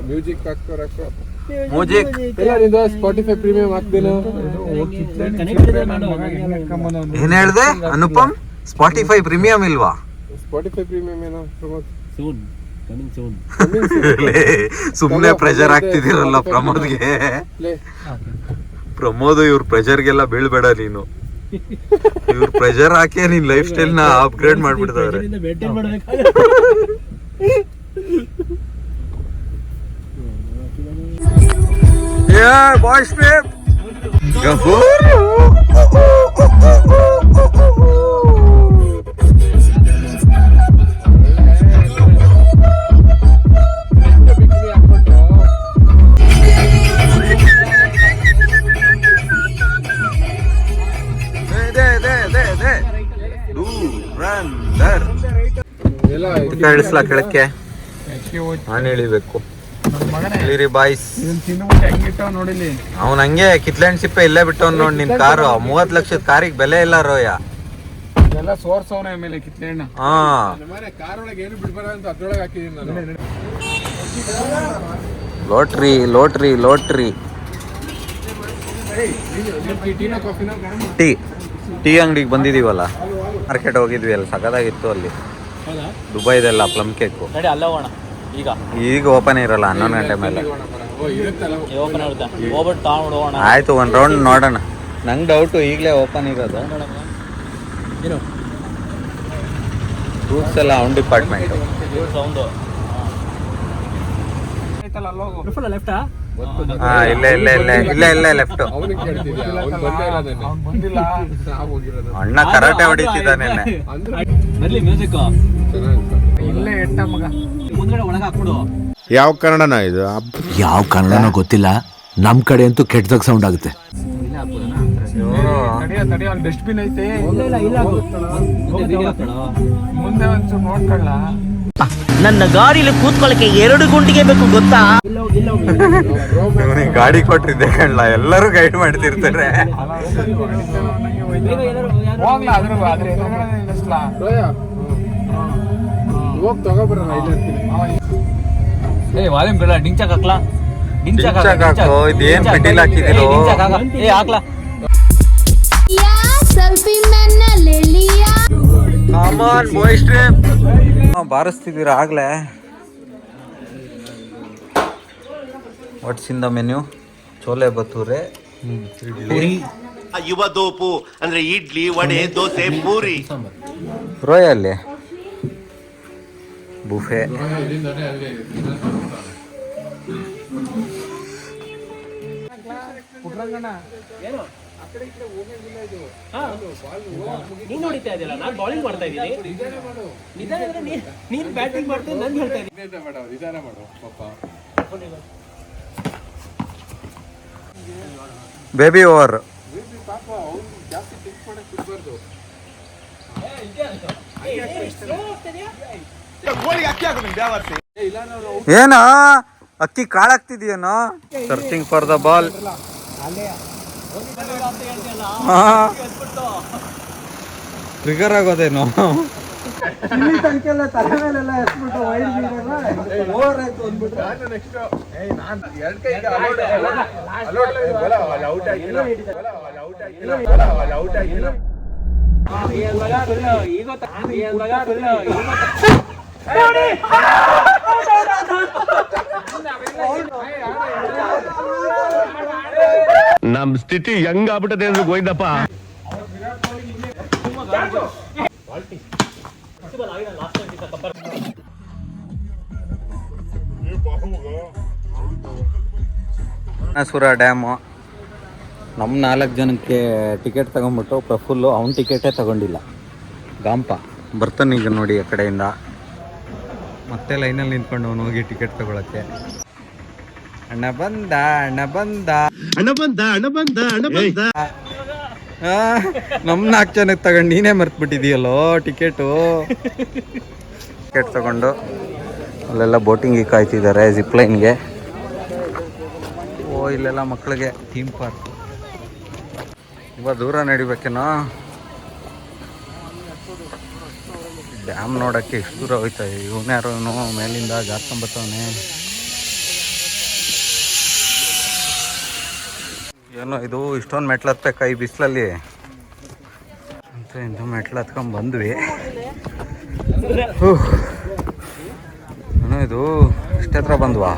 ಮ್ಯೂಸಿಕ್ ಹಾಕೋ ಮ್ಯೂಸಿಕ್ ಎಲ್ಲ ನಿಂದ ಸ್ಪಾಟಿಫೈ ಪ್ರೀಮಿಯಂ ಹಾಕ್ದೇನು? ಏನ್ ಹೇಳ್ದೆ ಅನುಪಮ್? ಸ್ಪಾಟಿಫೈ ಪ್ರೀಮಿಯಂ ಇಲ್ವಾ? ಸ್ಪಾಟಿಫೈ ಪ್ರೀಮಿಯಂ ಏನೋ ಪ್ರಮೋದ್ ಸೂನ್ ಕಮಿಂಗ್ ಸೂನ್. ಸುಮ್ನೆ ಪ್ರೆಷರ್ ಆಗ್ತಿದ್ದೀರಲ್ಲ ಪ್ರಮೋದ್ಗೆ. ಪ್ರಮೋದ್ ಇವ್ರ ಪ್ರೆಷರ್ಗೆಲ್ಲ ಬೀಳ್ಬೇಡ ನೀನು. ಇವ್ರ ಪ್ರೆಷರ್ ಹಾಕಿ ನಿನ್ ಲೈಫ್ ಸ್ಟೈಲ್ ನ ಅಪ್ಗ್ರೇಡ್ ಮಾಡ್ಬಿಡ್ತಾರೆ. ಬಾಯ್ಸ್ ಟ್ರಿಪ್ ಇಳಿಸ್ಲಾ ಕೆಳಕ್ಕೆ? ನಾನು ಇಳಿಬೇಕು. ಇಳಿರಿ ಬಾಯ್ಸ್. ನೋಡಿಲಿ ಅವ್ನ ಹಂಗೆ ಕಿತ್ಲೆಂಡ್ ಸಿಪ್ಪೆ ಇಲ್ಲೇ ಬಿಟ್ಟವ್ ನೋಡ್. ನಿನ್ ಕಾರು 30 ಲಕ್ಷದ ಕಾರಿಗೆ ಬೆಲೆ ಇಲ್ಲ ರೋಯ. ಎಲ್ಲ ಸೋರ್ಸವನ ಮೇಲೆ ಕಿತ್ಲೆಣ್ಣ. ಹಾ, ಕಾರ್ ಒಳಗೆ ಏನು ಬಿಡ್ಬೇಡ ಅಂತ ಅದ್ರೊಳಗೆ ಹಾಕಿದೀನಿ ನಾನು. ಲೋಟ್ರಿ ಲೋಟ್ರಿ ಲೋಟ್ರಿ. ಟೀ ಅಂಗಡಿಗೆ ಬಂದಿದೀವಲ್ಲ, ಮಾರ್ಕೆಟ್ ಹೋಗಿದ್ವಿ, ಅಲ್ಲಿ ಸಗದಾಗಿತ್ತು. ಅಲ್ಲಿ ದುಬೈದೆಲ್ಲ ಪ್ಲಮ್ ಕೇಕು ಈಗ ಓಪನ್ ಇರಲ್ಲ 11 ಗಂಟೆ ಮೇಲೆ. ಆಯ್ತು, ಒಂದ್ ರೌಂಡ್ ನೋಡೋಣ. ನಂಗೆ ಡೌಟು ಈಗಲೇ ಓಪನ್ ಇರೋದು. ಫ್ರೂಟ್ಸ್ ಎಲ್ಲ ಅವ್ನ ಡಿಪಾರ್ಟ್ಮೆಂಟ್. ಹಾ, ಇಲ್ಲ ಇಲ್ಲ ಇಲ್ಲ ಇಲ್ಲ ಇಲ್ಲ ಲೆಫ್ಟ್. ಅವನಿಗೆ ಕೇಳ್ತಿದ್ಯಾ? ಅವ್ನು ಬಂದೇ ಇಲ್ಲ ನೆನ್ನೆ. ಬಂದಿಲ್ಲ. ನಾವು ಹೋಗಿರೋದು. ಅಣ್ಣ ಕರಾಟೆ ಹೊಡಿತಿದ್ದಾನೆ. ಇಲ್ಲೇ ಎಟ್ಟ ಮಗ ಮುಂದ್ಗಡೆ ಒಳಗೆ ಹಾಕ್ಬಿಡು. ಯಾವ ಕನ್ನಡನ ಇದು? ಯಾವ ಕನ್ನಡನೋ ಗೊತ್ತಿಲ್ಲ, ನಮ್ ಕಡೆ ಅಂತೂ ಕೆಟ್ಟದಾಗ ಸೌಂಡ್ ಆಗುತ್ತೆ. ತಡಿಯ ಅಲ್ಲಿ ಡಸ್ಟ್ಬಿನ್ ಐತೆ. ಮುಂದೆ ಒಂಚೂರು ನೋಡ್ಕೊಳ್ಳ. ನನ್ನ ಗಾಡಿಯಲ್ಲಿ ಕೂತ್ಕೊಳ್ಳಕ್ಕೆ 2 ಗುಂಡಿಗೆ ಬೇಕು ಗೊತ್ತಾ? ಇವನಿಗೆ ಗಾಡಿ ಕೊಟ್ಟಿದ್ದೆ ಕಣ್ಣ, ಎಲ್ಲರೂ ಗೈಡ್ ಮಾಡ್ತಿರ್ತಾರೆ. ಹೋಗ್ಲಾ ಅದ್ರ ನಿಲ್ಲಿಸ್ಲಾ? ಹೋಗಿ ತಗೋಬರೋಣ. ಏ ವಾಲ್ಯೂಮ್ ಬೇಡ, ಡಿಂಚಾಕ್ ಹಾಕ್ಲಾ? ಹಾಕೋ. ಇದೇನ್ ಪೆಟ್ಟಿಲ್ ಹಾಕಿದಿರೋ? ಏ ಹಾಕ್ಲಾ? ಬಾರಿಸ್ತಿದ್ದೀರಾ ಆಗ್ಲೇ? What's in the menu? Chole bhature, ಯುವ ದೋಪು ಅಂದ್ರೆ ಇಡ್ಲಿ, ವಡೆ, ದೋಸೆ, ಪೂರಿ. ರೋಯಲ್ಲಿ ಬುಫೆ. ನೀನ್ ಹೊಡಿತಾ ಇದೆಯಲ್ಲ, ನಾನು ಬೌಲಿಂಗ್ ಮಾಡ್ತಾ ಇದ್ದೀನಿ. ನೀನ್ ಬ್ಯಾಟಿಂಗ್ ಮಾಡ್ತೀನಿ, ನನ್ಗೆ ಹೇಳ್ತಾ ಇದ್ದೀನಿ. ನಿಧಾನ ಮಾಡು ಪಾಪ. Baby over. ಪಾಪ ಅವ್ನು ಜಾಸ್ತಿ ಟಿಕ್ ಮಾಡಕ್ ಬಿಡ್ಬಾರ್ದು. ಏನ ಅಕ್ಕಿ ಕಾಳಾಗ್ತಿದ್ಯೇನೋ? Searching for the ball. Trigger ಆಗೋದೇನೋ? ನಮ್ ಸ್ಥಿತಿ ಹೆಂಗಾಗ್ಬಿಟ್ಟದೆ ಅಂದ್ರೆ ಗೋಯ್ದಪ್ಪ. ಬಾಣಾಸುರ ಡ್ಯಾಮು. ನಮ್ಮ 4 ಜನಕ್ಕೆ ಟಿಕೆಟ್ ತಗೊಂಡ್ಬಿಟ್ಟು ಪ್ರಫುಲ್ಲು ಅವ್ನ ಟಿಕೆಟೇ ತಗೊಂಡಿಲ್ಲ. ಗಾಂಪ ಬರ್ತಾನೆ ಈಗ ನೋಡಿ ಆ ಕಡೆಯಿಂದ. ಮತ್ತೆ ಲೈನಲ್ಲಿ ನಿಂತ್ಕೊಂಡು ಅವನು ಹೋಗಿ ಟಿಕೆಟ್ ತಗೊಳಕ್ಕೆ. ಅಣ್ಣ ಬಂದ ಅಣ್ಣ ಬಂದ ನಮ್ 4 ಜನಕ್ಕೆ ತಗೊಂಡು ನೀನೇ ಮರ್ತ್ಬಿಟ್ಟಿದೀಯಲ್ಲೋ ಟಿಕೆಟು ತಗೊಂಡು ಅಲ್ಲೆಲ್ಲ ಬೋಟಿಂಗಿಗೆ ಕಾಯ್ತಿದ್ದಾರೆ ಜಿಪ್ಲೈನ್ಗೆ. ಓ ಇಲ್ಲೆಲ್ಲ ಮಕ್ಕಳಿಗೆ ಥೀಮ್ ಪಾರ್ಕ್. ಇವಾಗ ದೂರ ನಡಿಬೇಕೇನೋ. ಡ್ಯಾಮ್ ನೋಡೋಕ್ಕೆ ಎಷ್ಟು ದೂರ ಹೋಯ್ತಾ ಇವನ್ಯಾರು ಮೇಲಿಂದ ಜಾರ್ಕೊಂಬತ್ತವನೆ. ಏನೋ ಇದು ಇಷ್ಟೊಂದು ಮೆಟ್ಲು ಹತ್ಬೇಕಾ ಈ ಬಿಸಿಲಲ್ಲಿ ಅಂತ ಇಂಥ ಮೆಟ್ಲು ಹತ್ಕೊಂಡ್ ಬಂದ್ವಿ. ಏನೋ ಇದು ಇಷ್ಟ ಹತ್ರ ಬಂದ್ವಾ.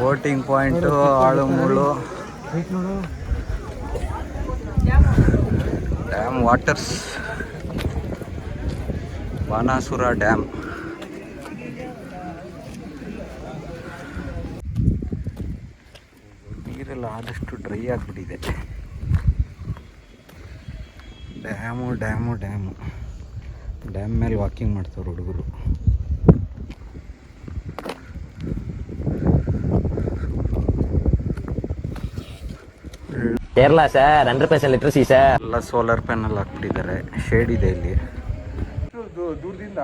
ಬೋಟಿಂಗ್ ಪಾಯಿಂಟು ಆಳು ಮುಳ್ಳು ಡ್ಯಾಮ್ ವಾಟರ್ಸ್ ಬಾಣಾಸುರ ಡ್ಯಾಮ್. ನೀರೆಲ್ಲ ಆದಷ್ಟು ಡ್ರೈ ಆಗಿಬಿಟ್ಟಿದೆ. ಡ್ಯಾಮು ಡ್ಯಾಮು ಡ್ಯಾಮು ಡ್ಯಾಮ್ ಮೇಲೆ ವಾಕಿಂಗ್ ಮಾಡ್ತಾರೆ ಹುಡುಗರು. Kerala sir 100% literacy sir. ಎಲ್ಲ ಸೋಲಾರ್ ಪ್ಯಾನಲ್ ಹಾಕ್ಬಿಟ್ಟಿದ್ದಾರೆ. ಶೇಡ್ ಇದೆ ಇಲ್ಲಿ. ದೂರದಿಂದ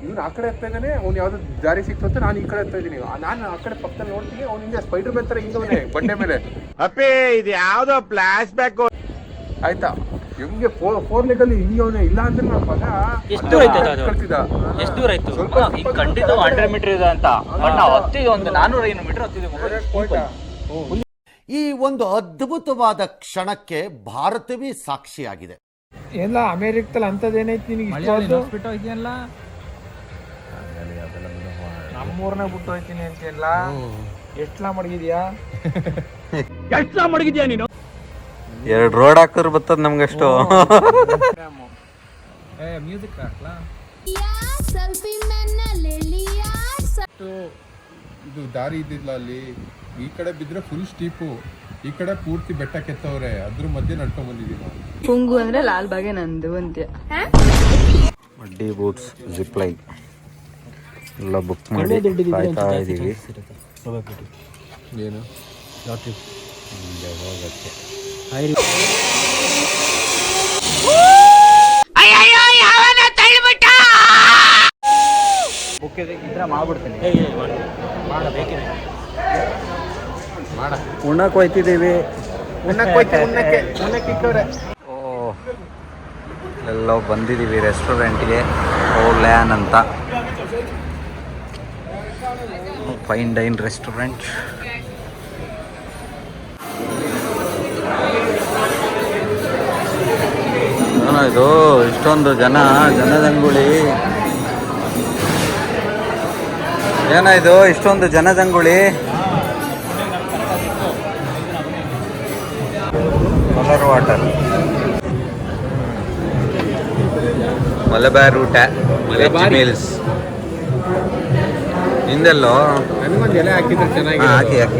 ಇವ್ನು ಆ ಕಡೆ ಹತ್ತಾ ಇದ್ದಾನೆ, ಅವ್ನು ಯಾವ್ದು ದಾರಿ ಸಿಕ್ತು ಅಂತ ನಾನು ಈ ಕಡೆ ಹತ್ತಾ ಇದ್ದೀನಿ. ನಾನು ಆ ಕಡೆ ಪಕ್ಕದಲ್ಲಿ ನೋಡ್ತೀನಿ, ಅವ್ನು ಹಿಂದೆ ಸ್ಪೈಡರ್ ಮ್ಯಾನ್ ತರ ಹಿಂಗವನೆ ಬಂಡೆ ಮೇಲೆ. ಅಪ್ಪೇ ಇದು ಯಾವ್ದೋ ಫ್ಲಾಶ್ ಬ್ಯಾಕ್ ಆಯ್ತಾ ಹೆಂಗೆ 4 ಲೆಗಲ್ಲಿ ಹಿಂಗವನೆ ಇಲ್ಲ ಅಂದ್ರೆ ನಾನು ಪದ ಎಷ್ಟು ದೂರ ಐತೆ ಅದು? ಕಳ್ತಿದ್ದ. ಎಷ್ಟು ದೂರ ಇತ್ತು? ಈಗ ಖಂಡಿತ 100 ಮೀಟರ್ ಇದೆ ಅಂತ, ಬಟ್ ನಾವು ಹತ್ತಿದ್ದು ಒಂದು 400 ಮೀಟರ್ ಹತ್ತಿದ್ದೀವಿ. ಈ ಒಂದು ಅದ್ಭುತವಾದ ಕ್ಷಣಕ್ಕೆ ಭಾರತವೇ ಸಾಕ್ಷಿಯಾಗಿದೆ. ಎಲ್ಲ ಅಮೇರಿಕದಲ್ಲಿ ಅಂತದೇನೈತಿ ನಿನಗೆ ಇಷ್ಟೊಂದು ಬಿಟ್ಟು ಇದೆಯಲ್ಲ, ನಮ್ಮೂರ್ನಾಗ ಬಿಟ್ಟು ಹೋಯ್ತೀನಿ ಅಂತೆಲ್ಲ. ಎಷ್ಟಲ ಮಡಗಿದ್ಯಾ? ಎಷ್ಟು ಮಡಗಿದ್ಯಾ ನೀನು? 2 ರೋಡ್ ಹಾಕಿದ್ರೆ ಬರ್ತದ ನಮ್ಗಷ್ಟು. ಮ್ಯೂಸಿಕ್ ಹಾಕ್ಲಾ? ಇದು ದಾರಿ ಇದ್ದಿಲ್ಲ ಅಲ್ಲಿ. ಈ ಕಡೆ ಬಿದ್ರೆ ಫುಲ್ ಸ್ಟೀಪು, ಈ ಕಡೆ ಪೂರ್ತಿ ಬೆಟ್ಟ ಕೆತ್ತವ್ರೆ, ಅದ್ರ ಮಧ್ಯೆ ನಡ್ಕೊಂಡ್ ಬಂದಿದ್ದೀವಿ ನಾವು. ಪುಂಗು ಅಂದ್ರೆ ಲಾಲ್ ಬಾಗೆ ನಂದು ಅಂತ್ಯ. ಮಡ್ಡಿ ಬೂಟ್ಸ್ ಜಿಪ್ ಲೈನ್ ಎಲ್ಲ ಬುಕ್ ಮಾಡಿ ಕಾಯ್ತಾ ಇದ್ದೀವಿ. ಏನು ಹೋಗಕ್ಕೆ ಉಣ್ಣಕ್ಕೆ ಹೋಯ್ತಿದ್ದೀವಿ. ಓ ಎಲ್ಲೋ ಬಂದಿದ್ದೀವಿ ರೆಸ್ಟೋರೆಂಟ್ಗೆ, ಲ್ಯಾನ್ ಅಂತ, ಫೈನ್ ಡೈನ್ ರೆಸ್ಟೋರೆಂಟ್. ಏನೋ ಇದು ಇಷ್ಟೊಂದು ಜನಜಂಗುಳಿ. ಏನೋ ಇದು ಇಷ್ಟೊಂದು ಜನಜಂಗುಳಿ. ಕಲರ್ ವಾಟರ್ ಮಲಬಾರ್ ಊಟ ವೆಜ್ ಮೀಲ್ಸ್. ಹಿಂದೆಲ್ಲೋ ನನಗೊಂದು ಎಲೆ ಹಾಕಿದ್ರೆ ಚೆನ್ನಾಗಿ ಹಾಕಿ ಹಾಕಿ.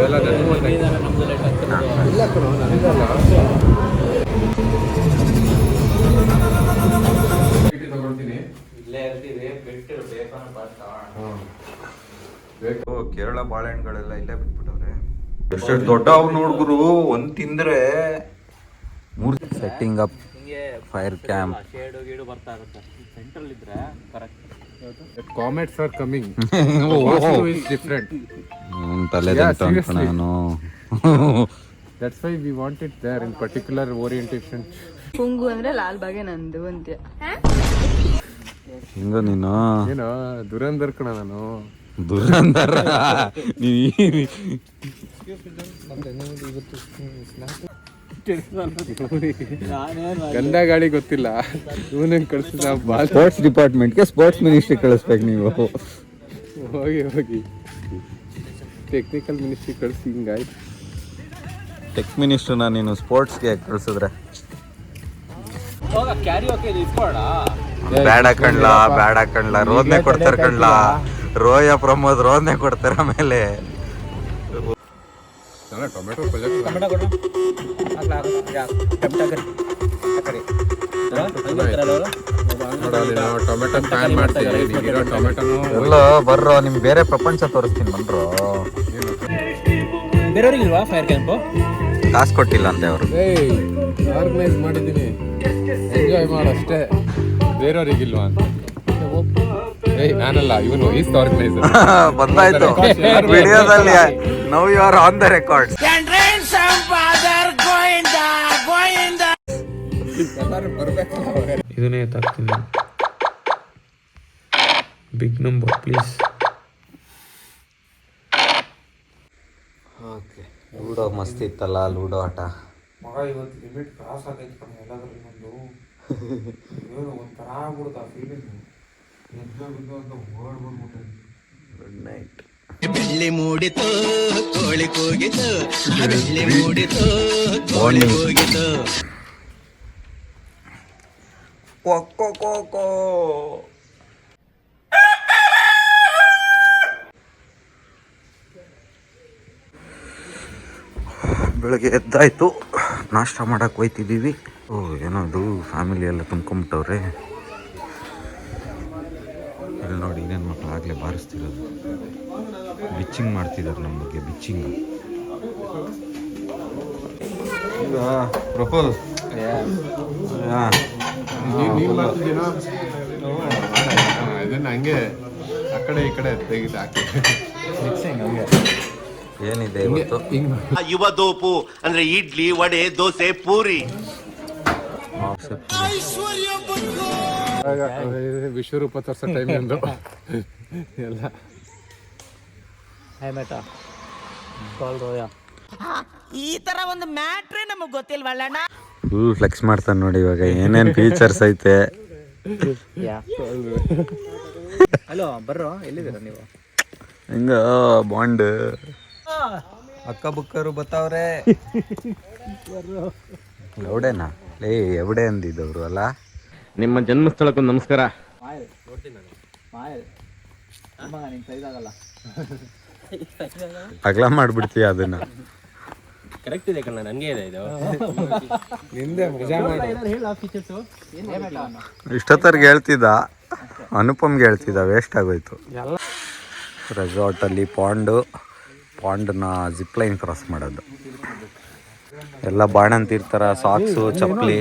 ಕೇರಳ ಬಾಳೆಹಣ್ಣುಗಳೆಲ್ಲ ಇಲ್ಲೇ ಬಿಟ್ಬಿಟ್ಟವ್ರೆ. ಎಷ್ಟು ದೊಡ್ಡ ಹುಡುಗರು ಒಂದ್ ತಿಂದ್ರೆ 3 setting up fire camp. Comets are coming different. ತಲೆ ನಾನು that's why we want it there in particular orientation. ಪುಂಗು ಅಂದ್ರೆ ಲಾಲ್ ಬಾಗೆ ನಂದು ಅಂತ್ಯ. ಹಿಂಗ ನೀನು ಏನೋ ದುರಂದರ್ ಕಣ ನಾನು. ದುರಂದರ ಗಂಧ ಗಾಳಿ ಗೊತ್ತಿಲ್ಲ, ಇವನಂಗೆ ಕಳಿಸಿದ. ಸ್ಪೋರ್ಟ್ಸ್ ಡಿಪಾರ್ಟ್ಮೆಂಟ್ಗೆ ಸ್ಪೋರ್ಟ್ಸ್ ಮಿನಿಸ್ಟ್ರಿ ಕಳಿಸ್ಬೇಕು ನೀವು. ಹೋಗಿ ಟೆಕ್ನಿಕಲ್ ಮಿನಿಸ್ಟ್ರಿ ಕಳಿಸಿ. ಹಿಂಗಾಯ್ತು. ಟೆಕ್ ಮಿನಿಸ್ಟ್ರನ್ನ ನೀನು ಸ್ಪೋರ್ಟ್ಸ್ಗೆ ಕಳಿಸಿದ್ರೆ ಬ್ಯಾಡ ಕಣ್ಲ ರೋದ್ನೆ ಕೊಡ್ತಾರ ಕಣ್ಲ. ರೋಯ ಪ್ರಮೋದ್ ರೋದ್ನೆ ಕೊಡ್ತಾರ. ಆಮೇಲೆ ಟೊಮೆಟೊ ಟೊಮೆಟೊ ಪ್ಯಾನ್ ಮಾಡ್ತೀವಿ ಟೊಮೆಟೊನು ಎಲ್ಲ ಬರ್ರೋ ನಿಮ್ಗೆ ಬೇರೆ ಪ್ರಪಂಚ ತೋರಿಸ್ತೀನಿ ಬನ್ರೋ. ಬೇರೆಯವ್ರಿಗಿಲ್ವಾ ಫೈರ್ ಕ್ಯಾಂಪು? ಕಾಸು ಕೊಟ್ಟಿಲ್ಲ ಅಂತೆ ಅವರು. ಆರ್ಗನೈಸ್ ಮಾಡಿದ್ದೀನಿ, ಎಂಜಾಯ್ ಮಾಡಷ್ಟೇ, ಬೇರೆಯವ್ರಿಗಿಲ್ವಾ ಅಂತ. ನಾನಲ್ಲ, ಇವನು ಈಸ್ ಆರ್ಗನೈಸರ್. ಬಂದಾಯ್ತು ವಿಡಿಯೋದಲ್ಲಿ. Now you are on the record. ಇದನ್ನೇ ಎತ್ತಾಕ್ತೀನಿ. Big number please. Okay, Ludo ಮಸ್ತ್ ಇತ್ತಲ್ಲ ಲೂಡೋ ಆಟ. ಮಗ ಇವತ್ತು ಲಿಮಿಟ್ ಕ್ರಾಸ್ ಆಗೈತೆ ಕಣ ಎಲ್ಲಾದ್ರೂ ಇನ್ನೊಂದು. ಏನು ಒಂಥರ ಆಗ್ಬಿಡ್ತಾ ಫೀಲಿಂಗ್. Good night. ಬೆಳ್ಳಿ ಮೂಡಿತು ಕೋಳಿ ಕೂಗಿತು, ಬೆಳ್ಳಿ ಮೂಡಿತು ಕೋಳಿ ಕೂಗಿತು. ಬೆಳಗ್ಗೆ ಎದ್ದಾಯ್ತು, ನಾಷ್ಟ ಮಾಡಕ್ಕೆ ಹೋಯ್ತಿದ್ದೀವಿ. ಏನೋ ಅದು ಫ್ಯಾಮಿಲಿ ಎಲ್ಲ ತುಂಬ್ಕೊಂಬಿಟ್ಟವ್ರೆ. ಇಲ್ಲಿ ನೋಡಿ ಇನ್ನೇನು ಮಕ್ಕಳು ಆಗಲೇ ಬಾರಿಸ್ತಿರೋದು. ಬಿಚ್ಚಿಂಗ್ ಮಾಡ್ತಿದ್ದಾರೆ ನಮ್ಮ ಬಗ್ಗೆ, ಬಿಚ್ಚಿಂಗ್. ಪ್ರಫುಲ್ ಇದನ್ನ ಹಂಗೆ ಆ ಕಡೆ ಈ ಕಡೆ ತೆಗೆದು ಹಾಕಿ ಮಿಕ್ಸಿಂಗ್ ಹಂಗೆ. ಏನಿದೆ ಇವತ್ತು? ಯುವ ದೋಪು ಅಂದ್ರೆ ಇಡ್ಲಿ, ವಡೆ, ದೋಸೆ, ಪೂರಿ. ವಿಶ್ವರೂಪ ತೋರ್ಸೋ ಟೈಮ್ ಎಂದು ಎಲ್ಲ ಈ ತರ ಒಂದು ಮ್ಯಾಟ್ರೇ ನಮಗ್ ಗೊತ್ತಿಲ್ವಲ್ಲಣ್ಣ. ಫುಲ್ ಫ್ಲೆಕ್ಸ್ ಮಾಡ್ತಾನೆ ನೋಡಿ ಇವಾಗ, ಏನೇನು ಫೀಚರ್ಸ್ ಐತೆ. ಹಲೋ ಬರ್ರೋ, ಎಲ್ಲಿದ್ದೀರಾ ನೀವು? ಹಿಂಗ ಬಾಂಡ್ ಅಕ್ಕ ಬುಕ್ಕರು ಬತ್ತಾವ್ರೆ. ಎವಡೇನಾ ಲೇ, ಎವಡೆ ಅಂದಿದ್ದವ್ರು ಅಲ್ಲ. ನಿಮ್ಮ ಜನ್ಮಸ್ಥಳಕ್ಕೂ ನಮಸ್ಕಾರ. ಅಗಲ ಮಾಡ್ಬಿಡ್ತೀಯ ಅದನ್ನ. ಕರೆಕ್ಟ್ ಇದೆ ಕಣ್ಣ, ನನಗೆ ಇದೆ ಇದು. ನಿಂದೆ ಮಜಾ ಮಾಡಿ. ಇಷ್ಟೊತ್ತರ್ಗೆ ಹೇಳ್ತಿದ್ದ, ಅನುಪಮ್ಗೆ ಹೇಳ್ತಿದ್ದ, ವೇಸ್ಟ್ ಆಗೋಯ್ತು. ರೆಸಾರ್ಟಲ್ಲಿ ಪಾಂಡನ್ನ ಜಿಪ್ ಲೈನ್ ಕ್ರಾಸ್ ಮಾಡೋದು. ಎಲ್ಲ ಬಾಣಂತಿರ್ತಾರ, ಸಾಕ್ಸು ಚಪ್ಪಲಿ,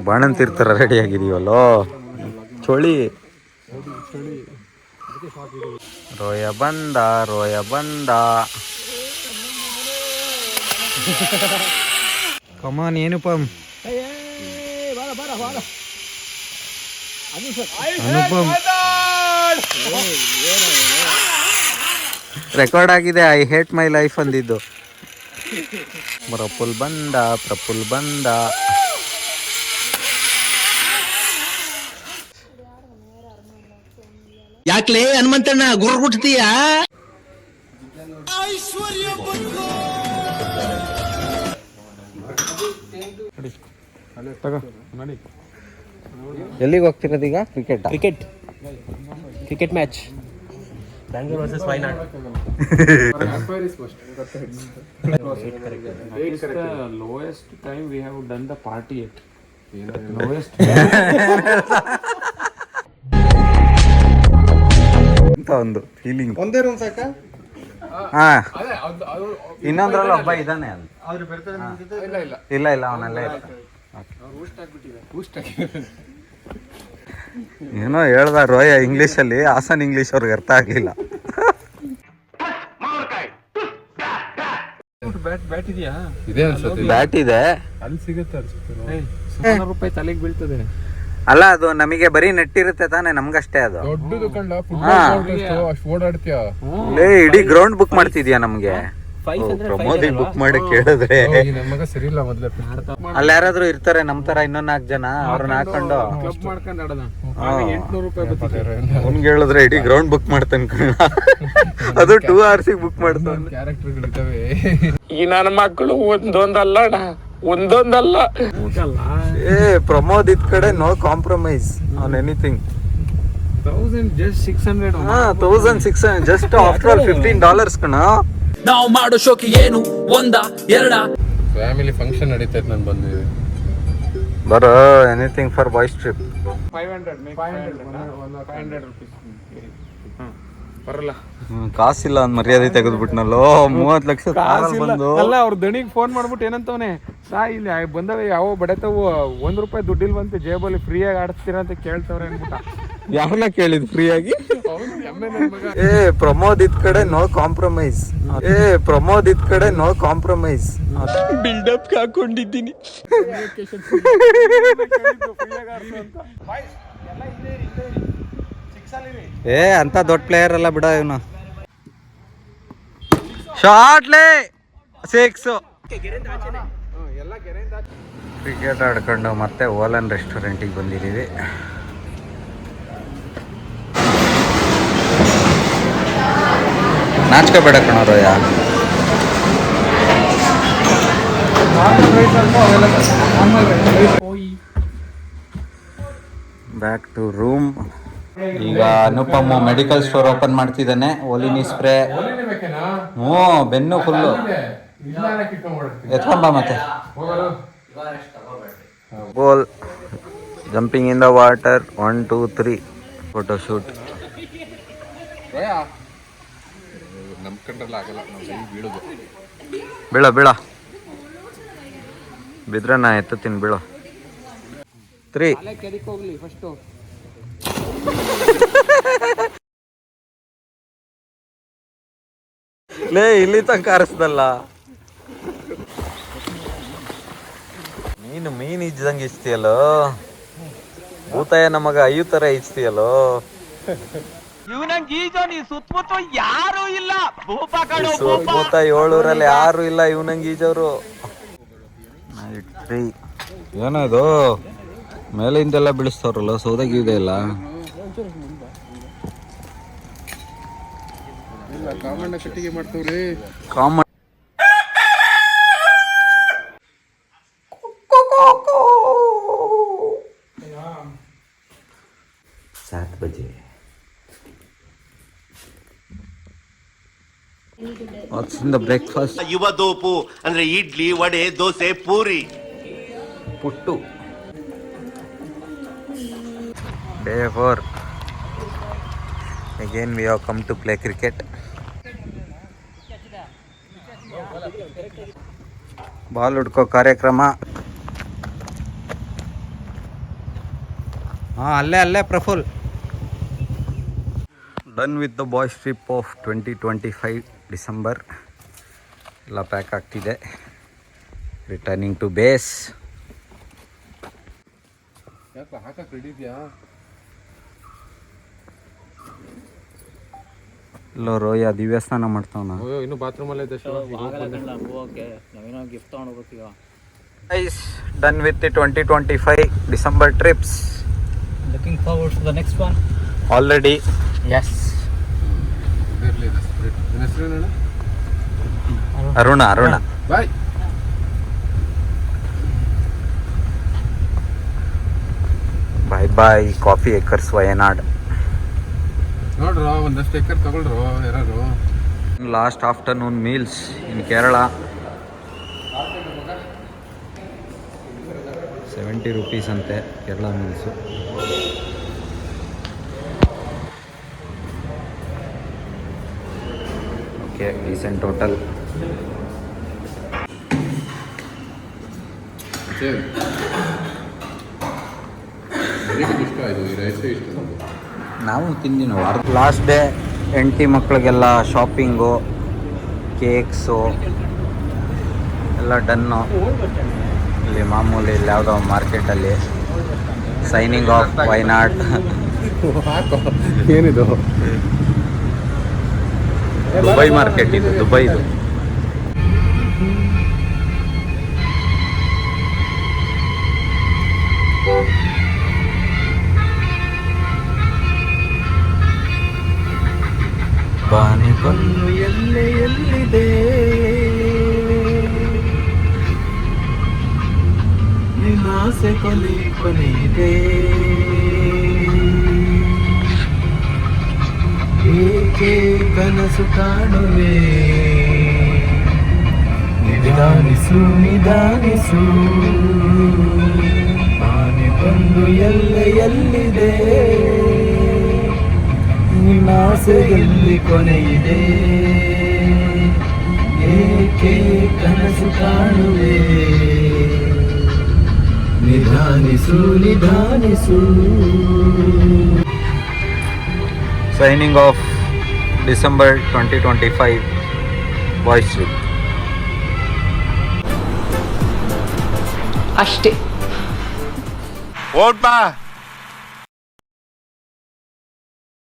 ಬಾಣಂತಿರ್ತಾರ ರೆಡಿ ಆಗಿದೀವಲ್ಲೋ. ಚೋಳಿ ರೋಯ ಬಂದ ಕಮಾನ್. ಏನಪ್ಪಮ್ ಅನುಪಮ್ ರೆಕಾರ್ಡ್ ಆಗಿದೆ. ಐ ಹೇಟ್ ಮೈ ಲೈಫ್ ಅಂದಿದ್ದು. ಪ್ರಫುಲ್ ಬಂದ. ಯಾಕ್ಲೇ ಹನುಮಂತಣ್ಣ ಗುರ್ಗುಟ್ತೀಯ? ಎಲ್ಲಿಗೆ ಹೋಗ್ತಿರೋದೀಗ? Cricket match Bangalore versus Wayanad. Lowest time we have done the party at lowest ಅಂತ ಒಂದು ಫೀಲಿಂಗ್. ಒಂದೇ ರೂಮ್ ಸಾಕ? ಹಾ, ಇನ್ನೊಂದ್ರಲ್ಲಿ ಒಬ್ಬ ಇದ್ದಾನೆ. ಇಲ್ಲ ಅವನೆಲ್ಲ ಏನೋ ಹೇಳ್ದ ರೋಯ ಇಂಗ್ಲೀಷಲ್ಲಿ. ಹಾಸನ್ ಇಂಗ್ಲೀಷ್ ಅವ್ರಿಗೆ ಅರ್ಥ ಆಗ್ಲಿಲ್ಲ. ಬ್ಯಾಟ್ ಇದೆಯಾ? ಇದೆ ಅನ್ಸುತ್ತೆ. ಬ್ಯಾಟ್ ಇದೆ, ಅಲ್ಲಿ ಸಿಗುತ್ತೆ ಅನ್ಸುತ್ತೆ. ₹100 ತಲೆಗೆ ಬೀಳ್ತದೆ. ಅಲ್ಲ ಅದು ನಮಗೆ ಬರೀ ನೆಟ್ ಇರುತ್ತೆ ತಾನೆ, ನಮ್ಗಷ್ಟೇ ಅದು. ದೊಡ್ಡದು ಕಂಡ ಅಷ್ಟು ಓಡಾಡ್ತೀಯ. ಲೇ, ಇಡೀ ಗ್ರೌಂಡ್ ಬುಕ್ ಮಾಡ್ತಿದ್ಯಾ ನಮ್ಗೆ? ಪ್ರಮೋದಿ ಬುಕ್ ಮಾಡಿ ಕೇಳಿದ್ರೆ ನಮಗ ಸರಿ ಇಲ್ಲ. ಮೊದ್ಲೇ ಅಲ್ಲಿ ಯಾರಾದ್ರೂ ಇರ್ತಾರೆ ನಮ್ ತರ ಇನ್ನೊಂದ್ 4 ಜನ, ಅವ್ರನ್ನ ಹಾಕೊಂಡು ಮಾಡ್ಕೊಂಡು ಆಡೋಣ. ₹800 ಅವ್ನ್ಗೆ ಹೇಳಿದ್ರೆ ಇಡೀ ಗ್ರೌಂಡ್ ಬುಕ್ ಮಾಡ್ತಾನೆ ಕಣ. ಅದು 2 hours ಬುಕ್ ಮಾಡ್ತಾನೆ. ಕ್ಯಾರೆಕ್ಟರ್ಗಳಿದ್ದಾವೆ. ಈ ನನ್ನ ಮಕ್ಕಳು ಒಂದೊಂದಲ್ಲ. ಏ ಪ್ರಮೋದ್ ಇದ್ ಕಡೆ no compromise on anything. 1600 just after $15 ಕಣ. ನಾವು ಮಾಡೋ ಶೋಕಿ ಏನು ಒಂದ ಎರಡ ಫ್ಯಾಮಿಲಿ ಫಂಕ್ಷನ್ ನಡೀತೈತೆ ನಾನು ಬಂದಿದ್ದೀವಿ. ಬರೋ anything for boys trip. 500 rupees. ಬರಲ್ಲ. ಕಾಸಿಲ್ಲ ಅಂದ್ ಮರ್ಯಾದೆ ತೆಗೆದ್ಬಿಟ್ನಲ್ಲೋ. 30 ಲಕ್ಷ ಬಂದು ಅಲ್ಲ ಅವ್ರ ದಣಿಗೆ ಫೋನ್ ಮಾಡ್ಬಿಟ್ಟು ಏನಂತವನೆ, ಇಲ್ಲಿ ಬಂದವೆ ಯಾವ ಬಡತವು ₹1 ದುಡ್ಡಿಲ್ವಂತೆ, ಜೇಬಲ್ಲಿ ಫ್ರೀಯಾಗಿ ಆಡಿಸ್ತೀರ ಅಂತ ಕೇಳ್ತವ್ರೆ ಅನ್ಬಿಟ್ಟ. ಯಾರನ್ನ ಕೇಳಿದ್ ಫ್ರೀಯಾಗಿ? ಏ ಪ್ರಮೋದ್ ಇದ್ ಕಡೆ ನೋ ಕಾಂಪ್ರಮೈಸ್. ಬಿಲ್ಡಪ್ ಹಾಕೊಂಡಿದ್ದೀನಿ. ಏ ಅಂತ ದೊಡ್ಡ ಪ್ಲೇಯರ್ ಅಲ್ಲ ಬಿಡ ಇವನು. ಶಾರ್ಟ್ಲೇ 6. ಕ್ರಿಕೆಟ್ ಆಡ್ಕೊಂಡು ಮತ್ತೆ ಓಲನ್ ರೆಸ್ಟೋರೆಂಟಿಗೆ ಬಂದಿದ್ದೀವಿ. ನಾಚಿಕೆ ಬೇಡ ಕಣೋರಯ್ಯ. Back to room. ಈಗ ಅನುಪಮ್ ಮೆಡಿಕಲ್ ಸ್ಟೋರ್ ಓಪನ್ ಮಾಡ್ತಿದ್ದಾನೆ. ಓಲಿನಿ ಸ್ಪ್ರೇ. ಹ್ಞೂ ಬೆನ್ನು ಫುಲ್ಲು ಎತ್ಕೊಂಬ. ಮತ್ತೆ goal jumping in the water 1 2 3 photo shoot. ನಂಬ್ಕೊಂಡ್ರಲ್ಲ ಆಗಲ್ಲ, ನಾವು ಕೈ ಬೀಳೋದು. ಬೀಳ ಬಿದ್ರೆ ನಾ ಎತ್ತುತ್ತೀನಿ. ಬೀಳೋ 3. ಹೋಗ್ಲಿ ಫಸ್ಟು. ಲೇ ಇಲ್ಲಿ ತನಕ ಕಾರಿಸ್ದಲ್ಲ. ಮೀನು ಇಜ್ದಂಗೆ ಇಚ್ತೀಯಲ್ಲೋ. ಭೂತಾಯ ನಮಗ 5 ತರ ಇಚ್ತೀಯಲ್ಲೋ. ಸುತ್ತಮುತ್ತ ಯಾರು ಇಲ್ಲ. ಸುತ್ತಮುತ್ತ 7 ಯಾರು ಇಲ್ಲ ಇವನಂಗೆ ಈಜವ್ರು. ಏನದು ಮೇಲಿಂದೆಲ್ಲ ಬೀಳಿಸ್ತವ್ರಲ್ಲ, ಸೌದಾಗಿದೆ ಇಲ್ಲ. ಕಾಮಣ್ಣ ಕಟ್ಟಿಗೆ ಮಾಡ್ತವ್ರಿ. ಕಾಮಣ್ಣ 7 ಬಜೆ. What's in the breakfast? ಯುವ ದೋಪು ಅಂದ್ರೆ idli, vada, dosa, puri. Puttu. Day 4. Again we have come to play cricket. Ball ಹುಡ್ಕೋ ಕಾರ್ಯಕ್ರಮ. ಅಲ್ಲೇ Praful. Done with the boys trip of 2025 December. ಎಲ್ಲ ಪ್ಯಾಕ್ ಆಗ್ತಿದೆ. Returning to base. ಹಾಕಕ್ ರೆಡಿ ಇದೆಯಾ? ಇಲ್ಲೋ ರೋಯ ದಿವ್ಯ ಸ್ನಾನ ಮಾಡ್ತಾವನ. ಇನ್ನು ಬಾತ್ರೂಮ್ ಅಲ್ಲೇ ಇದೆ. ಗಿಫ್ಟ್ ತಗೊಂಡೋಗ್ಬೇಕೀಗ. Done with the 2025 December trips. Looking forward to the next one. Already. Yes. Aruna. Bye. Bye coffee acres Wayanad. ನೋಡ್ರು ಒಂದಷ್ಟು ಎಕರ್ ತಗೊಳ್ರು ಯಾರು. Last afternoon meals in Kerala. 70 rupees ಅಂತೆ Kerala meals. Okay, decent hotel. ಇಷ್ಟ ಆಯಿತು, ಈ ರೈಸೇ ಇಷ್ಟ. ನಾವು ತಿಂದಿನ ಲಾಸ್ಟ್ ಡೇ. ಹೆಂಡತಿ ಮಕ್ಕಳಿಗೆಲ್ಲ ಶಾಪಿಂಗು, ಕೇಕ್ಸು ಎಲ್ಲ ಡನ್ನು. ಇಲ್ಲಿ ಮಾಮೂಲಿ ಇಲ್ಲಿ ಯಾವುದೋ ಮಾರ್ಕೆಟಲ್ಲಿ ಸೈನಿಂಗ್ ಆಫ್ ವೈನಾಡ್. ಏನಿದು? ದುಬೈ ಮಾರ್ಕೆಟ್ ಇದು, ದುಬೈದು. ಬಾನಿ ಬಂದು ಎಲ್ಲಿದೆ ನಿನ್ನಾಸೆ ಕೊನೆಯಿದೆ. ಏಕೆ ಕನಸು ಕಾಣುವೆ ನಿಧಾನಿಸು ನಿಧಾನಿಸು ಆನೆ ಬಂದು ಎಲ್ಲೆಯಲ್ಲಿದೆ ನಿನ್ನ ಆಸೆಯಲ್ಲಿ ಕೊನೆಯಿದೆ ಏಕೆ ಕನಸು ಕಾಣುವೆ ನಿಧಾನಿಸು ನಿಧಾನಿಸು. Signing off December 2025 boys trip. ಅಷ್ಟೇ.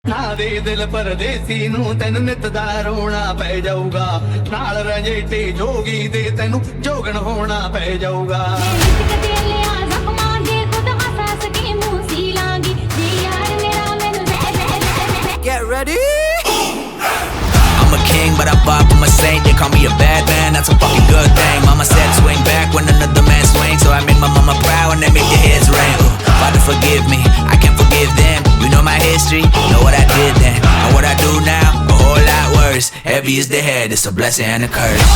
नादे दिल परदेसी नू तेन नित दा रोना पै जाऊगा नाल रंजेटे जोगी दे तेनू जोगन होना पै जाऊगा. Get ready. I'm a king, but I'm far from a saint. They call me a bad man, that's a fucking good thing. Mama said swing back when another man swings, so I made my mama proud and they make their heads ring. Ooh, Father forgive me, I can't forgive them. You know my history, know what I did then, and what I do now, a whole lot worse. Heavy is the head, it's a blessing and a curse.